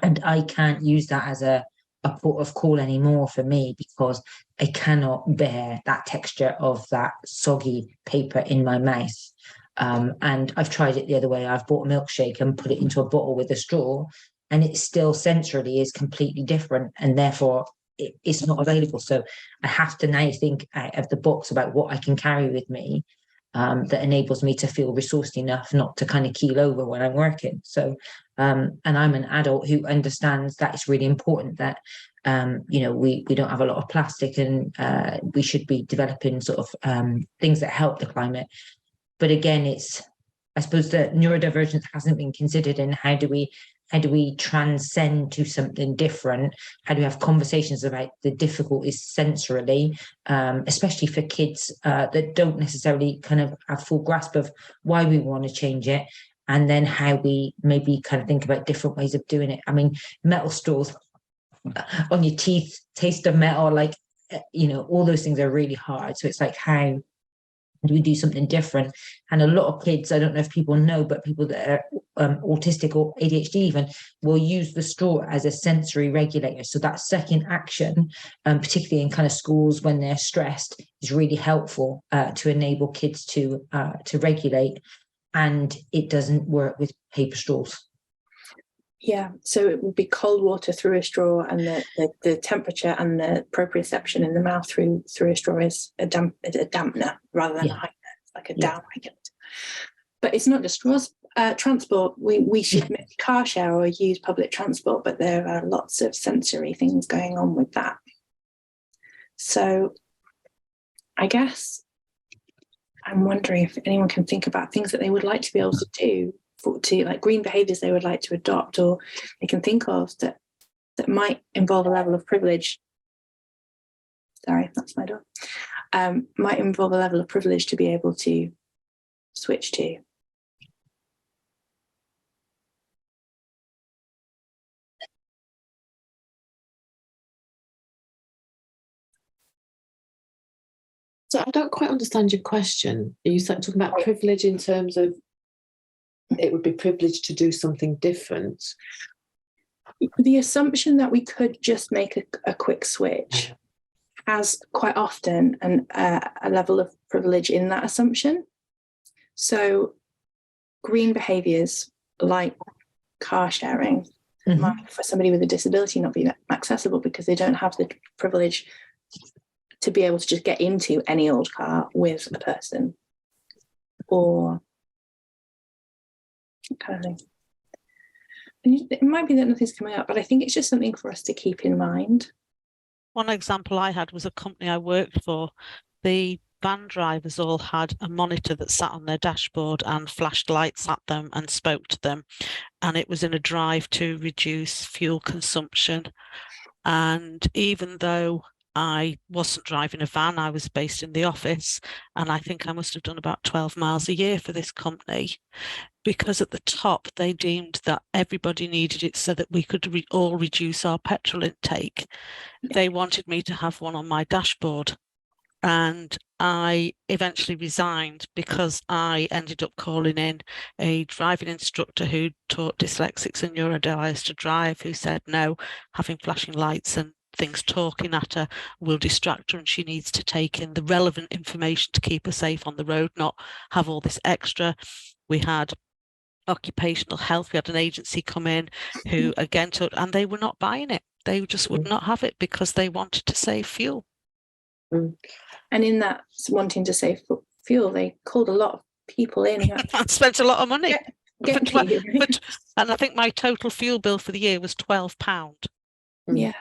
And I can't use that as a port of call anymore for me because I cannot bear that texture of that soggy paper in my mouth. And I've tried it the other way. I've bought a milkshake and put it into a bottle with a straw, and it still sensorily is completely different, and therefore it's not available. So I have to now think out of the box about what I can carry with me that enables me to feel resourced enough not to kind of keel over when I'm working. So, and I'm an adult who understands that it's really important that, we don't have a lot of plastic, and we should be developing sort of things that help the climate. But again, I suppose that neurodivergence hasn't been considered in how do we transcend to something different? How do we have conversations about the difficulties sensorily, especially for kids that don't necessarily kind of have full grasp of why we want to change it, and then how we maybe kind of think about different ways of doing it. I mean, metal straws on your teeth, taste of metal, like, all those things are really hard. So it's like, how do we do something different? And a lot of kids, I don't know if people know, but people that are autistic or ADHD even, will use the straw as a sensory regulator. So that second action, particularly in kind of schools when they're stressed, is really helpful to enable kids to regulate. And it doesn't work with paper straws. Yeah, so it will be cold water through a straw, and the temperature and the proprioception in the mouth through a straw is a dampener rather than a heightener. It's like a down regulator. But it's not just straws. Transport, we should maybe car share or use public transport, but there are lots of sensory things going on with that. So I guess I'm wondering if anyone can think about things that they would like to be able to do, like green behaviours they would like to adopt, or they can think of that might involve a level of privilege. Sorry, that's my door. Might involve a level of privilege to be able to switch to. So I don't quite understand your question. Are you talking about privilege in terms of it would be privileged to do something different? The assumption that we could just make a quick switch has quite often a level of privilege in that assumption. So green behaviours like car sharing might, for somebody with a disability, not be accessible because they don't have the privilege to be able to just get into any old car with a person, or kind of thing. And it might be that nothing's coming up, but I think it's just something for us to keep in mind. One example I had was a company I worked for. The van drivers all had a monitor that sat on their dashboard and flashed lights at them and spoke to them. And it was in a drive to reduce fuel consumption. And even though I wasn't driving a van, I was based in the office, and I think I must have done about 12 miles a year for this company, because at the top they deemed that everybody needed it so that we could all reduce our petrol intake. They wanted me to have one on my dashboard, and I eventually resigned because I ended up calling in a driving instructor who taught dyslexics and neurodiverse to drive, who said no, having flashing lights and things talking at her will distract her, and she needs to take in the relevant information to keep her safe on the road, not have all this extra. We had occupational health, we had an agency come in who again told, and they were not buying it. They just would not have it because they wanted to save fuel. And in that wanting to save fuel, they called a lot of people in. And spent a lot of money. And I think my total fuel bill for the year was £12. Yeah.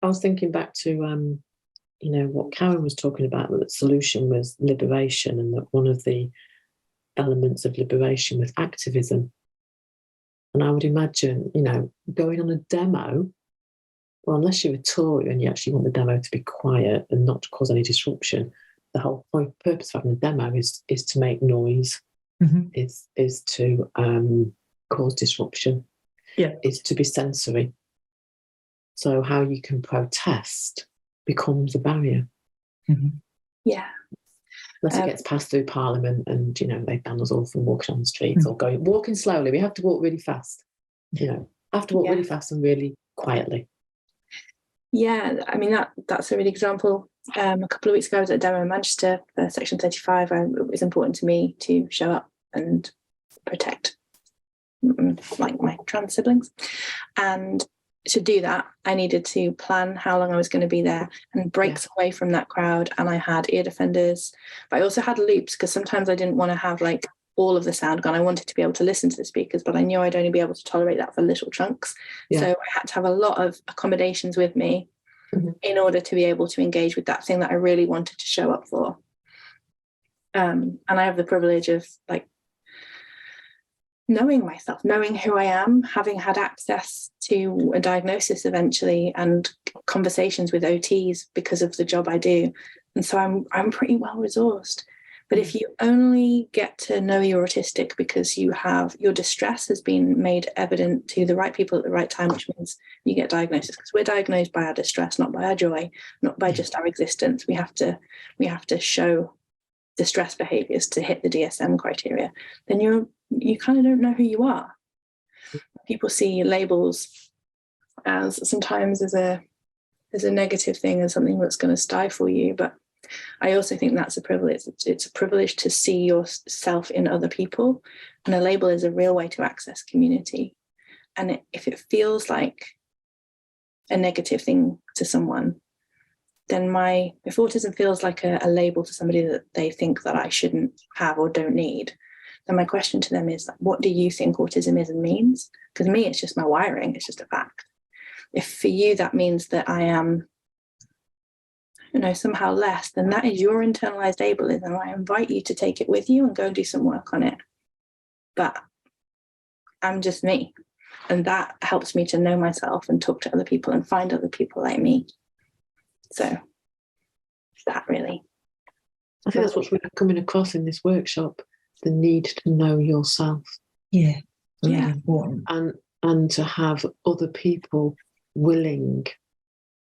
I was thinking back to, you know, what Karen was talking about, that the solution was liberation, and that one of the elements of liberation was activism. And I would imagine, you know, going on a demo, well, unless you're a Tory and you actually want the demo to be quiet and not to cause any disruption, the whole purpose of having a demo is to make noise, is to cause disruption, is to be sensory. So how you can protest becomes a barrier. Yeah. Unless it gets passed through Parliament and, you know, they ban us all from walking on the streets or walking slowly. We have to walk really fast, you know, really fast and really quietly. Yeah, I mean, that's a really example. A couple of weeks ago, I was at a demo in Manchester for Section 35. It was important to me to show up and protect like my trans siblings. And to do that, I needed to plan how long I was going to be there and breaks away from that crowd. And I had ear defenders, but I also had loops because sometimes I didn't want to have like all of the sound gone. I wanted to be able to listen to the speakers, but I knew I'd only be able to tolerate that for little chunks. So I had to have a lot of accommodations with me in order to be able to engage with that thing that I really wanted to show up for. And I have the privilege of like knowing myself, knowing who I am, having had access to a diagnosis eventually and conversations with OTs because of the job I do. And so I'm pretty well resourced. But if you only get to know you're autistic because you have your distress has been made evident to the right people at the right time, which means you get diagnosis, because we're diagnosed by our distress, not by our joy, not by just our existence. We have to show distress behaviors to hit the DSM criteria. Then you kind of don't know who you are. People see labels as sometimes as a negative thing, as something that's going to stifle you, but I also think that's a privilege. It's a privilege to see yourself in other people, and a label is a real way to access community. And if it feels like a negative thing to someone, then if autism feels like a label to somebody that they think that I shouldn't have or don't need, then my question to them is, what do you think autism is and means? Because me, it's just my wiring. It's just a fact. If for you that means that I am, somehow less, then that is your internalized ableism. I invite you to take it with you and go and do some work on it. But I'm just me. And that helps me to know myself and talk to other people and find other people like me. So that really. I think that's what's really coming across in this workshop, the need to know yourself. Yeah. Really Yeah. important. And to have other people willing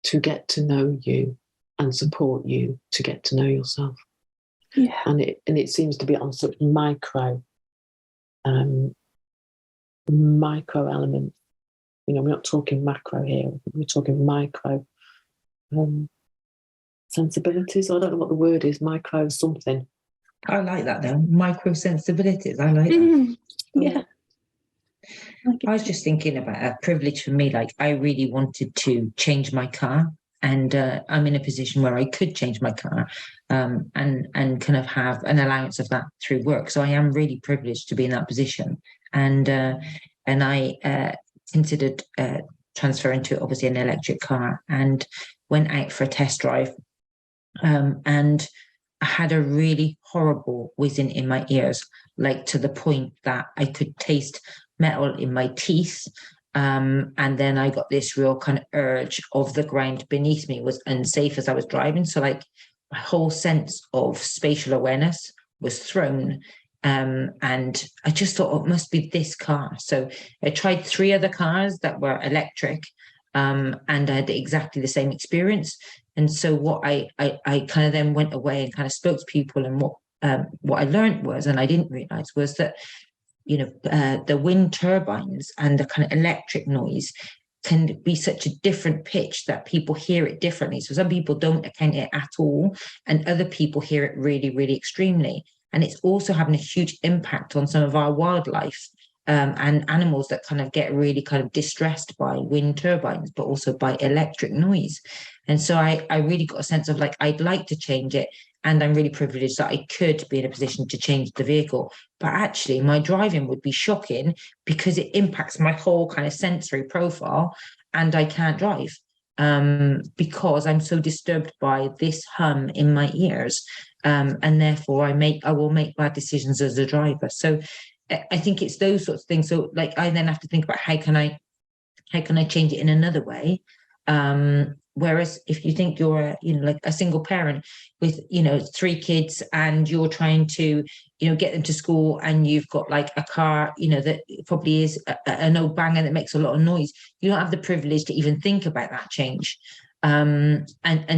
to get to know you and support you to get to know yourself. Yeah. And it seems to be on such micro element. We're not talking macro here, we're talking micro sensibilities. I don't know what the word is, micro something. I like that though. Micro sensibilities. I like that. Yeah. I was just thinking about a privilege for me. Like, I really wanted to change my car, and I'm in a position where I could change my car, and kind of have an allowance of that through work. So I am really privileged to be in that position, and I considered transferring to obviously an electric car, and went out for a test drive, and I had a really horrible whizzing in my ears, like to the point that I could taste metal in my teeth. And then I got this real kind of urge of the ground beneath me was unsafe as I was driving. So like my whole sense of spatial awareness was thrown. And I just thought, oh, it must be this car. So I tried 3 other cars that were electric, and I had exactly the same experience. And so what I kind of then went away and kind of spoke to people, and what I learned was, and I didn't realize, was that, you know, the wind turbines and the kind of electric noise can be such a different pitch that people hear it differently. So some people don't account it at all, and other people hear it really, really extremely. And it's also having a huge impact on some of our wildlife, and animals that kind of get really kind of distressed by wind turbines, but also by electric noise. And so I really got a sense of like, I'd like to change it. And I'm really privileged that I could be in a position to change the vehicle. But actually, my driving would be shocking because it impacts my whole kind of sensory profile, and I can't drive because I'm so disturbed by this hum in my ears. And therefore, I will make bad decisions as a driver. So I think it's those sorts of things. So like, I then have to think about how can I change it in another way. Whereas if you think you're like a single parent with 3 kids, and you're trying to get them to school, and you've got like a car that probably is an old banger that makes a lot of noise, you don't have the privilege to even think about that change. And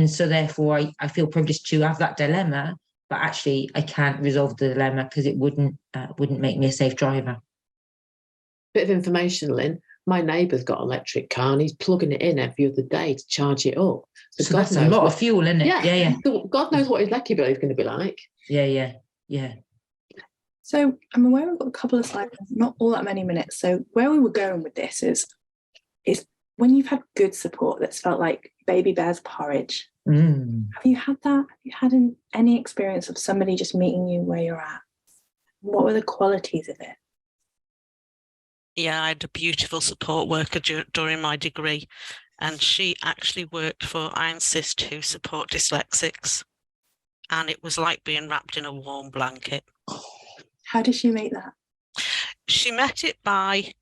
so therefore I feel privileged to have that dilemma, but actually I can't resolve the dilemma because it wouldn't make me a safe driver. Bit of information, Lynn. My neighbour's got an electric car, and he's plugging it in every other day to charge it up. So that's a lot of fuel, isn't it? Yeah. God knows what his lecky bill is going to be like. Yeah. So I'm aware we've got a couple of slides, not all that many minutes. So where we were going with this is when you've had good support that's felt like baby bear's porridge. Have you had that? Have you had any experience of somebody just meeting you where you're at? What were the qualities of it? Yeah, I had a beautiful support worker during my degree, and she actually worked for IronSist, who support dyslexics, and it was like being wrapped in a warm blanket. How did she make that? She met it by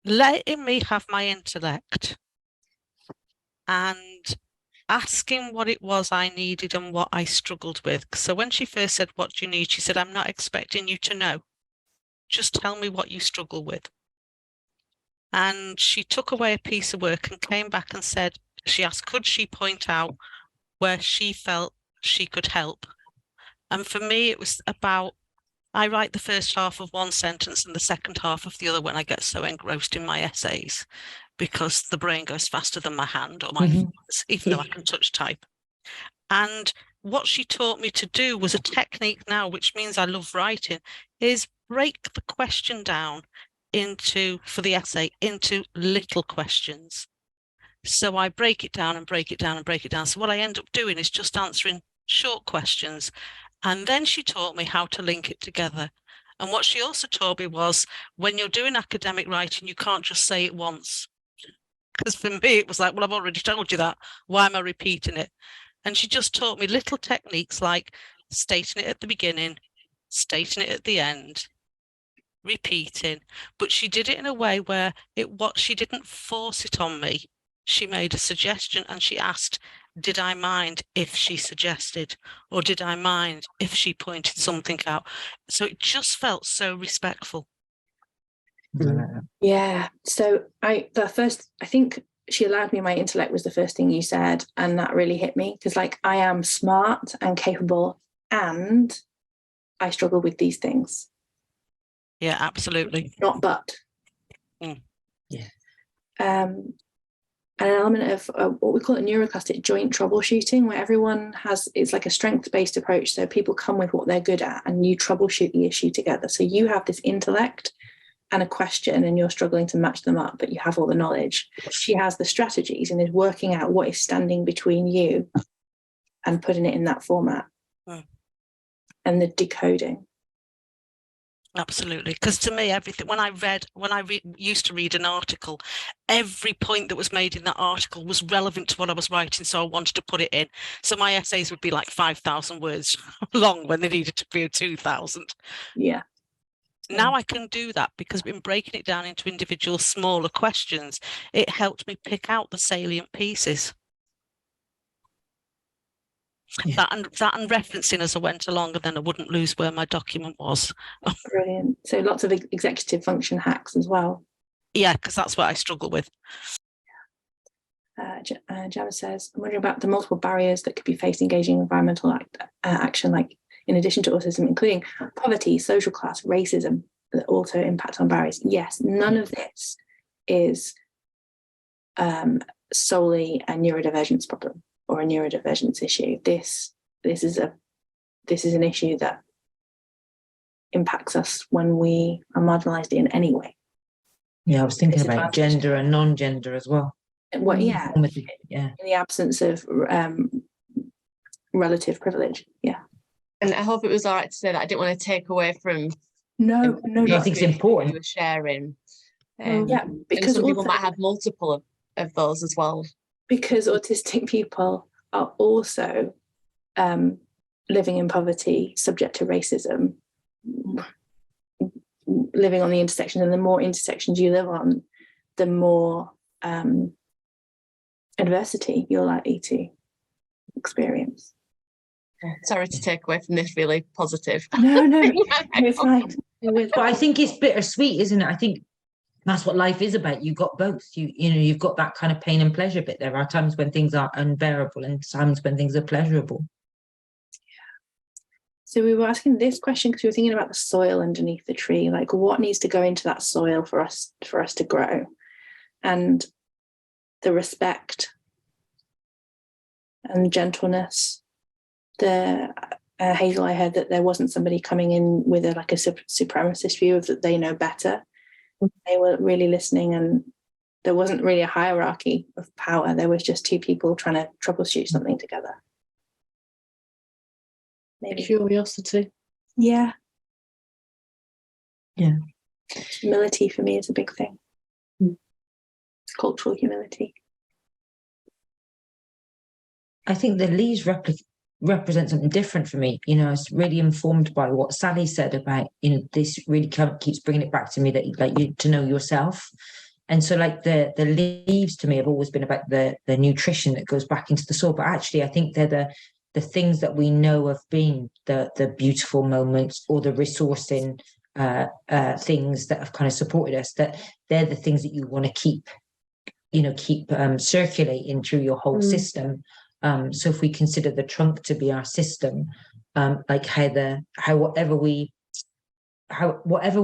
letting me have my intellect and asking what it was I needed and what I struggled with. So when she first said, "What do you need?" she said, "I'm not expecting you to know. Just tell me what you struggle with." And she took away a piece of work and came back and said, she asked, could she point out where she felt she could help? And for me, it was about, I write the first half of one sentence and the second half of the other when I get so engrossed in my essays, because the brain goes faster than my hand or my fingers, even though I can touch type. And what she taught me to do was a technique now, which means I love writing, is break the question down for the essay into little questions. So I break it down and break it down and break it down. So what I end up doing is just answering short questions. And then she taught me how to link it together. And what she also taught me was, when you're doing academic writing, you can't just say it once. Because for me, it was like, well, I've already told you that. Why am I repeating it? And she just taught me little techniques like stating it at the beginning, stating it at the end, repeating. But she did it in a way where she didn't force it on me. She made a suggestion and she asked, did I mind if she suggested, or did I mind if she pointed something out? So it just felt so respectful. Yeah. So I think she allowed me my intellect was the first thing you said, and that really hit me, because like I am smart and capable, and I struggle with these things. Yeah, absolutely. Not but. Yeah. An element of what we call a neuroclastic joint troubleshooting, where everyone it's like a strength-based approach. So people come with what they're good at and you troubleshoot the issue together. So you have this intellect and a question and you're struggling to match them up, but you have all the knowledge. She has the strategies and is working out what is standing between you and putting it in that format. And the decoding. Absolutely, because to me, everything when I used to read an article, every point that was made in that article was relevant to what I was writing, so I wanted to put it in. So my essays would be like 5,000 words long when they needed to be 2,000. Yeah. Now I can do that because in breaking it down into individual smaller questions, it helped me pick out the salient pieces. Yeah. That and referencing as I went along, and then I wouldn't lose where my document was. Brilliant. So lots of executive function hacks as well. Yeah, because that's what I struggle with. Java says, I'm wondering about the multiple barriers that could be faced engaging environmental action, like in addition to autism, including poverty, social class, racism, that also impact on barriers. Yes, none of this is solely a neurodivergence problem or a neurodivergence issue. This is an issue that impacts us when we are marginalized in any way. Yeah, I was thinking about gender and non-gender as well. Well, yeah, yeah. in the absence of relative privilege. Yeah. And I hope it was all right to say that I didn't want to take away from no, I think it's important. you were sharing. Yeah, because some people might have multiple of those as well. Because autistic people are also living in poverty, subject to racism, living on the intersections, and the more intersections you live on, the more adversity you're likely to experience. Sorry to take away from this really positive. No, it's fine. But I think it's bittersweet, isn't it? I think that's what life is about. You've got both. You've got that kind of pain and pleasure bit. There are times when things are unbearable and times when things are pleasurable. So we were asking this question because we were thinking about the soil underneath the tree, like what needs to go into that soil for us to grow, and the respect and gentleness. Hazel, I heard that there wasn't somebody coming in with a supremacist view of that they know better. They were really listening, and there wasn't really a hierarchy of power. There was just two people trying to troubleshoot something together. Maybe. Curiosity. Yeah. Yeah. Humility for me is a big thing. It's cultural humility. I think the leaves represent something different for me. It's really informed by what Sally said about, this really keeps bringing it back to me that you to know yourself. And so like the leaves to me have always been about the nutrition that goes back into the soil. But actually, I think they're the things that we know have been the beautiful moments or the resourcing things that have kind of supported us, that they're the things that you want to keep circulating through your whole system. So if we consider the trunk to be our system, like whatever we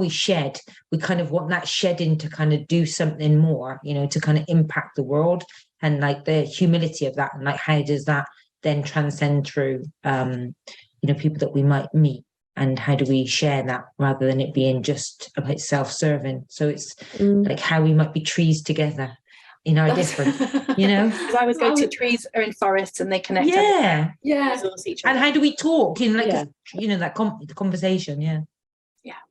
shed, we kind of want that shedding to kind of do something more, to kind of impact the world, and like the humility of that, and like how does that then transcend through people that we might meet, and how do we share that rather than it being just about self-serving. So it's like how we might be trees together in our different, Because I always go to trees are in forests and they connect. Yeah. Resource each other. And how do we talk in the conversation? Yeah.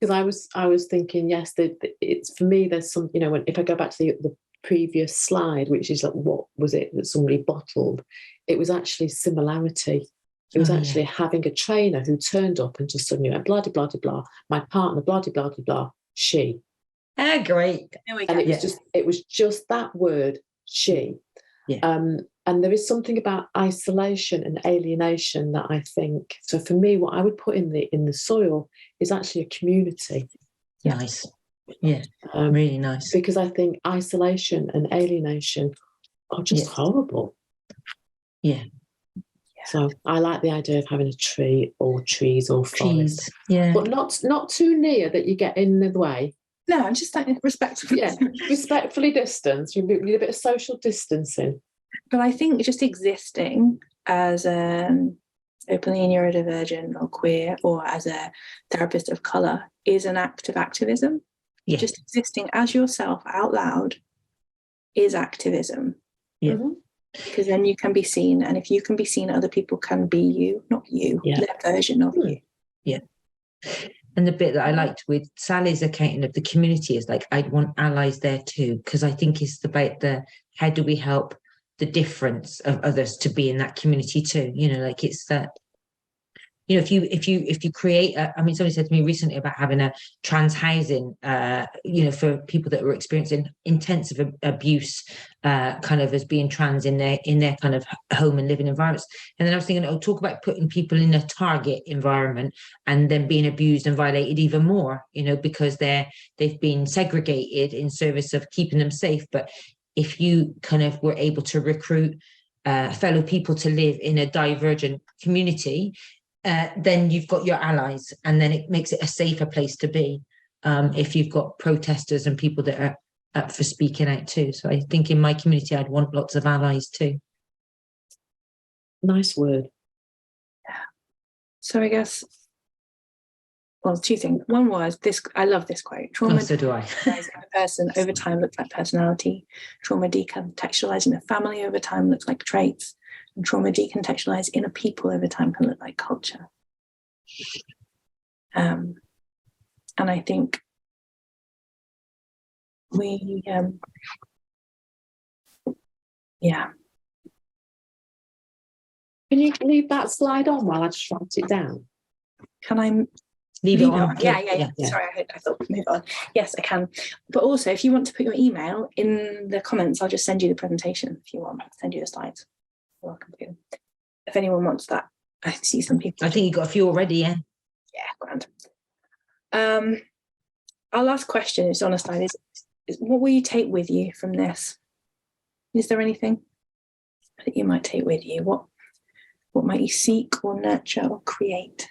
Because I was thinking, yes, it's for me. There's some, if I go back to the previous slide, which is like, what was it that somebody bottled? It was actually similarity. It was actually having a trainer who turned up and just suddenly went, blah, blah, blah, blah, my partner, blah, blah, blah, blah, she. Great. And it was just that word, she. Yeah. And there is something about isolation and alienation that I think, so for me, what I would put in the soil is actually a community. Nice. Yeah. Really nice. Because I think isolation and alienation are just horrible. Yeah. So I like the idea of having a tree or trees or forest. Yeah. But not too near that you get in the way. No, I'm just like respectfully. Yeah, respectfully distance. You need a bit of social distancing. But I think just existing as an openly neurodivergent or queer, or as a therapist of colour, is an act of activism. Yeah. Just existing as yourself out loud is activism. Yeah. Mm-hmm. Because then you can be seen, and if you can be seen, other people can be you, not you, their version of you. Yeah. And the bit that I liked with Sally's accounting of the community is like, I'd want allies there too, because I think it's about how do we help the difference of others to be in that community too? You know, like it's that, you know, if you create somebody said to me recently about having a trans housing, you know, for people that were experiencing intensive abuse, kind of as being trans in their kind of home and living environments. And then I was thinking, oh, talk about putting people in a target environment and then being abused and violated even more, you know, because they've been segregated in service of keeping them safe. But if you kind of were able to recruit fellow people to live in a divergent community, then you've got your allies, and then it makes it a safer place to be, if you've got protesters and people that are up for speaking out too. So I think in my community, I'd want lots of allies too. Nice word. So I guess, well, two things. One was this, I love this quote. Trauma So do I. decontextualizing a person over time looks like personality. Trauma decontextualizing a family over time looks like traits. And trauma decontextualized in a people over time can look like culture. And I think we, yeah. Can you leave that slide on while I just write it down? Can I Leave it on. Yeah. Sorry, I thought we'd move on. Yes, I can. But also, if you want to put your email in the comments, I'll just send you the presentation if you want. I'll send you the slides. You're welcome to. If anyone wants that, I see some people. I think you got a few already, yeah. Yeah, grand. Our last question is on a slide is what will you take with you from this? Is there anything that you might take with you? What might you seek or nurture or create?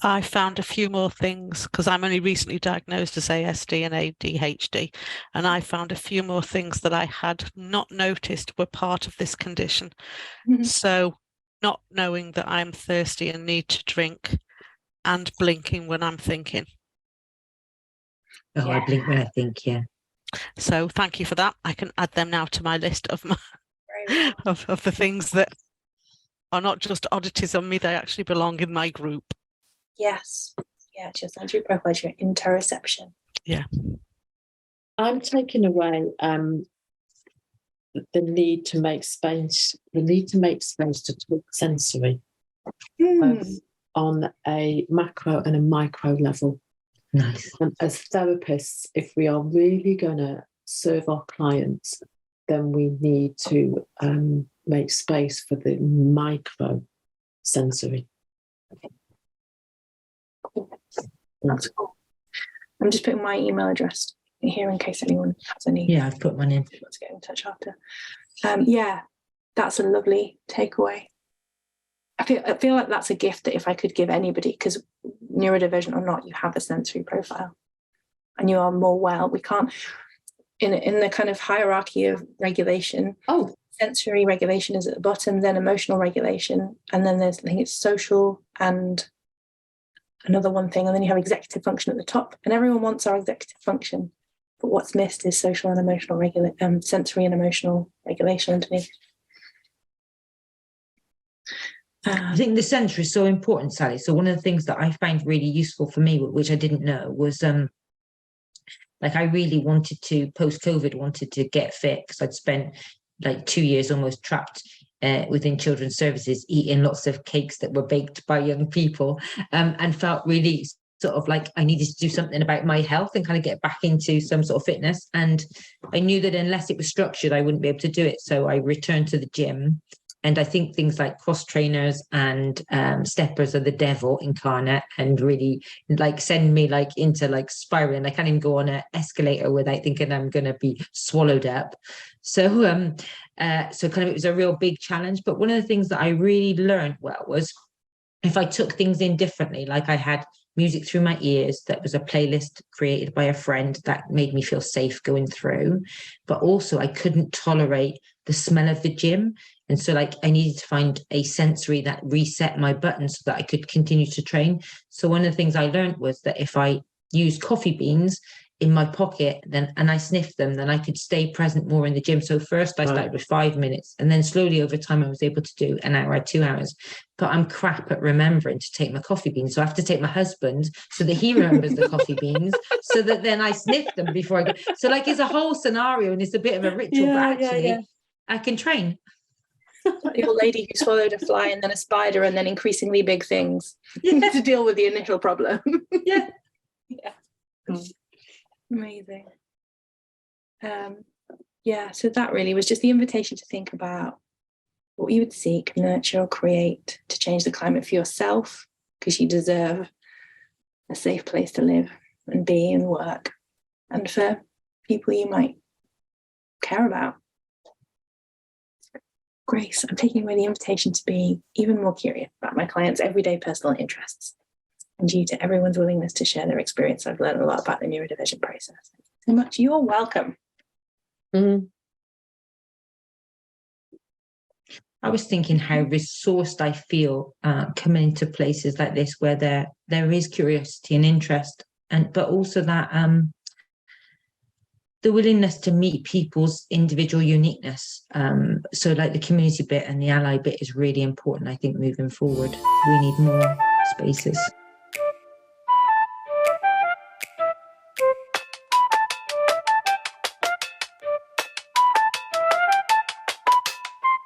I found a few more things because I'm only recently diagnosed as ASD and ADHD, and I found a few more things that I had not noticed were part of this condition. Mm-hmm. So not knowing that I'm thirsty and need to drink, and blinking when I'm thinking. Oh, yeah. I blink when I think, yeah. So thank you for that. I can add them now to my list of my of the things that are not just oddities on me, they actually belong in my group. Yes. Yeah, just sensory profile, your interoception. Yeah. I'm taking away the need to make space to talk sensory, both on a macro and a micro level. Nice. And as therapists, if we are really going to serve our clients, then we need to make space for the micro sensory. Okay. That's cool. I'm just putting my email address here in case anyone has any. Yeah, I've put mine in. Let's get in touch after. Yeah, that's a lovely takeaway. I feel like that's a gift that if I could give anybody, because neurodivergent or not, you have a sensory profile, and you are more well. We can't in the kind of hierarchy of regulation. Oh, sensory regulation is at the bottom, then emotional regulation, and then there's I think it's social and another one thing, and then you have executive function at the top, and everyone wants our executive function, but what's missed is social and emotional sensory and emotional regulation underneath. I think the sensory is so important, Sally. So one of the things that I find really useful for me, which I didn't know, was like I really wanted to post-COVID get fit because I'd spent like 2 years almost trapped within children's services, eating lots of cakes that were baked by young people, and felt really sort of like I needed to do something about my health and kind of get back into some sort of fitness. And I knew that unless it was structured, I wouldn't be able to do it. So I returned to the gym. And I think things like cross trainers and steppers are the devil incarnate and really like send me like into like spiraling. I can't even go on an escalator without thinking I'm going to be swallowed up. So so kind of it was a real big challenge. But one of the things that I really learned was if I took things in differently, like I had music through my ears, that was a playlist created by a friend that made me feel safe going through. But also I couldn't tolerate the smell of the gym. And so like I needed to find a sensory that reset my buttons so that I could continue to train. So one of the things I learned was that if I used coffee beans, in my pocket, and I sniffed them, then I could stay present more in the gym. So first I started with 5 minutes, and then slowly over time I was able to do an hour, 2 hours. But I'm crap at remembering to take my coffee beans. So I have to take my husband so that he remembers the coffee beans, so that then I sniff them before I go. So like it's a whole scenario and it's a bit of a ritual, but actually I can train. The old lady who swallowed a fly and then a spider and then increasingly big things to deal with the initial problem. Yeah. Amazing. So that really was just the invitation to think about what you would seek, nurture, or create to change the climate for yourself, because you deserve a safe place to live and be and work, and for people you might care about. Grace, I'm taking away the invitation to be even more curious about my clients' everyday personal interests. And due to everyone's willingness to share their experience, I've learned a lot about the neurodivergent process. So much. You're welcome. Mm. I was thinking how resourced I feel coming into places like this where there is curiosity and interest, but also that the willingness to meet people's individual uniqueness. So like the community bit and the ally bit is really important, I think, moving forward. We need more spaces.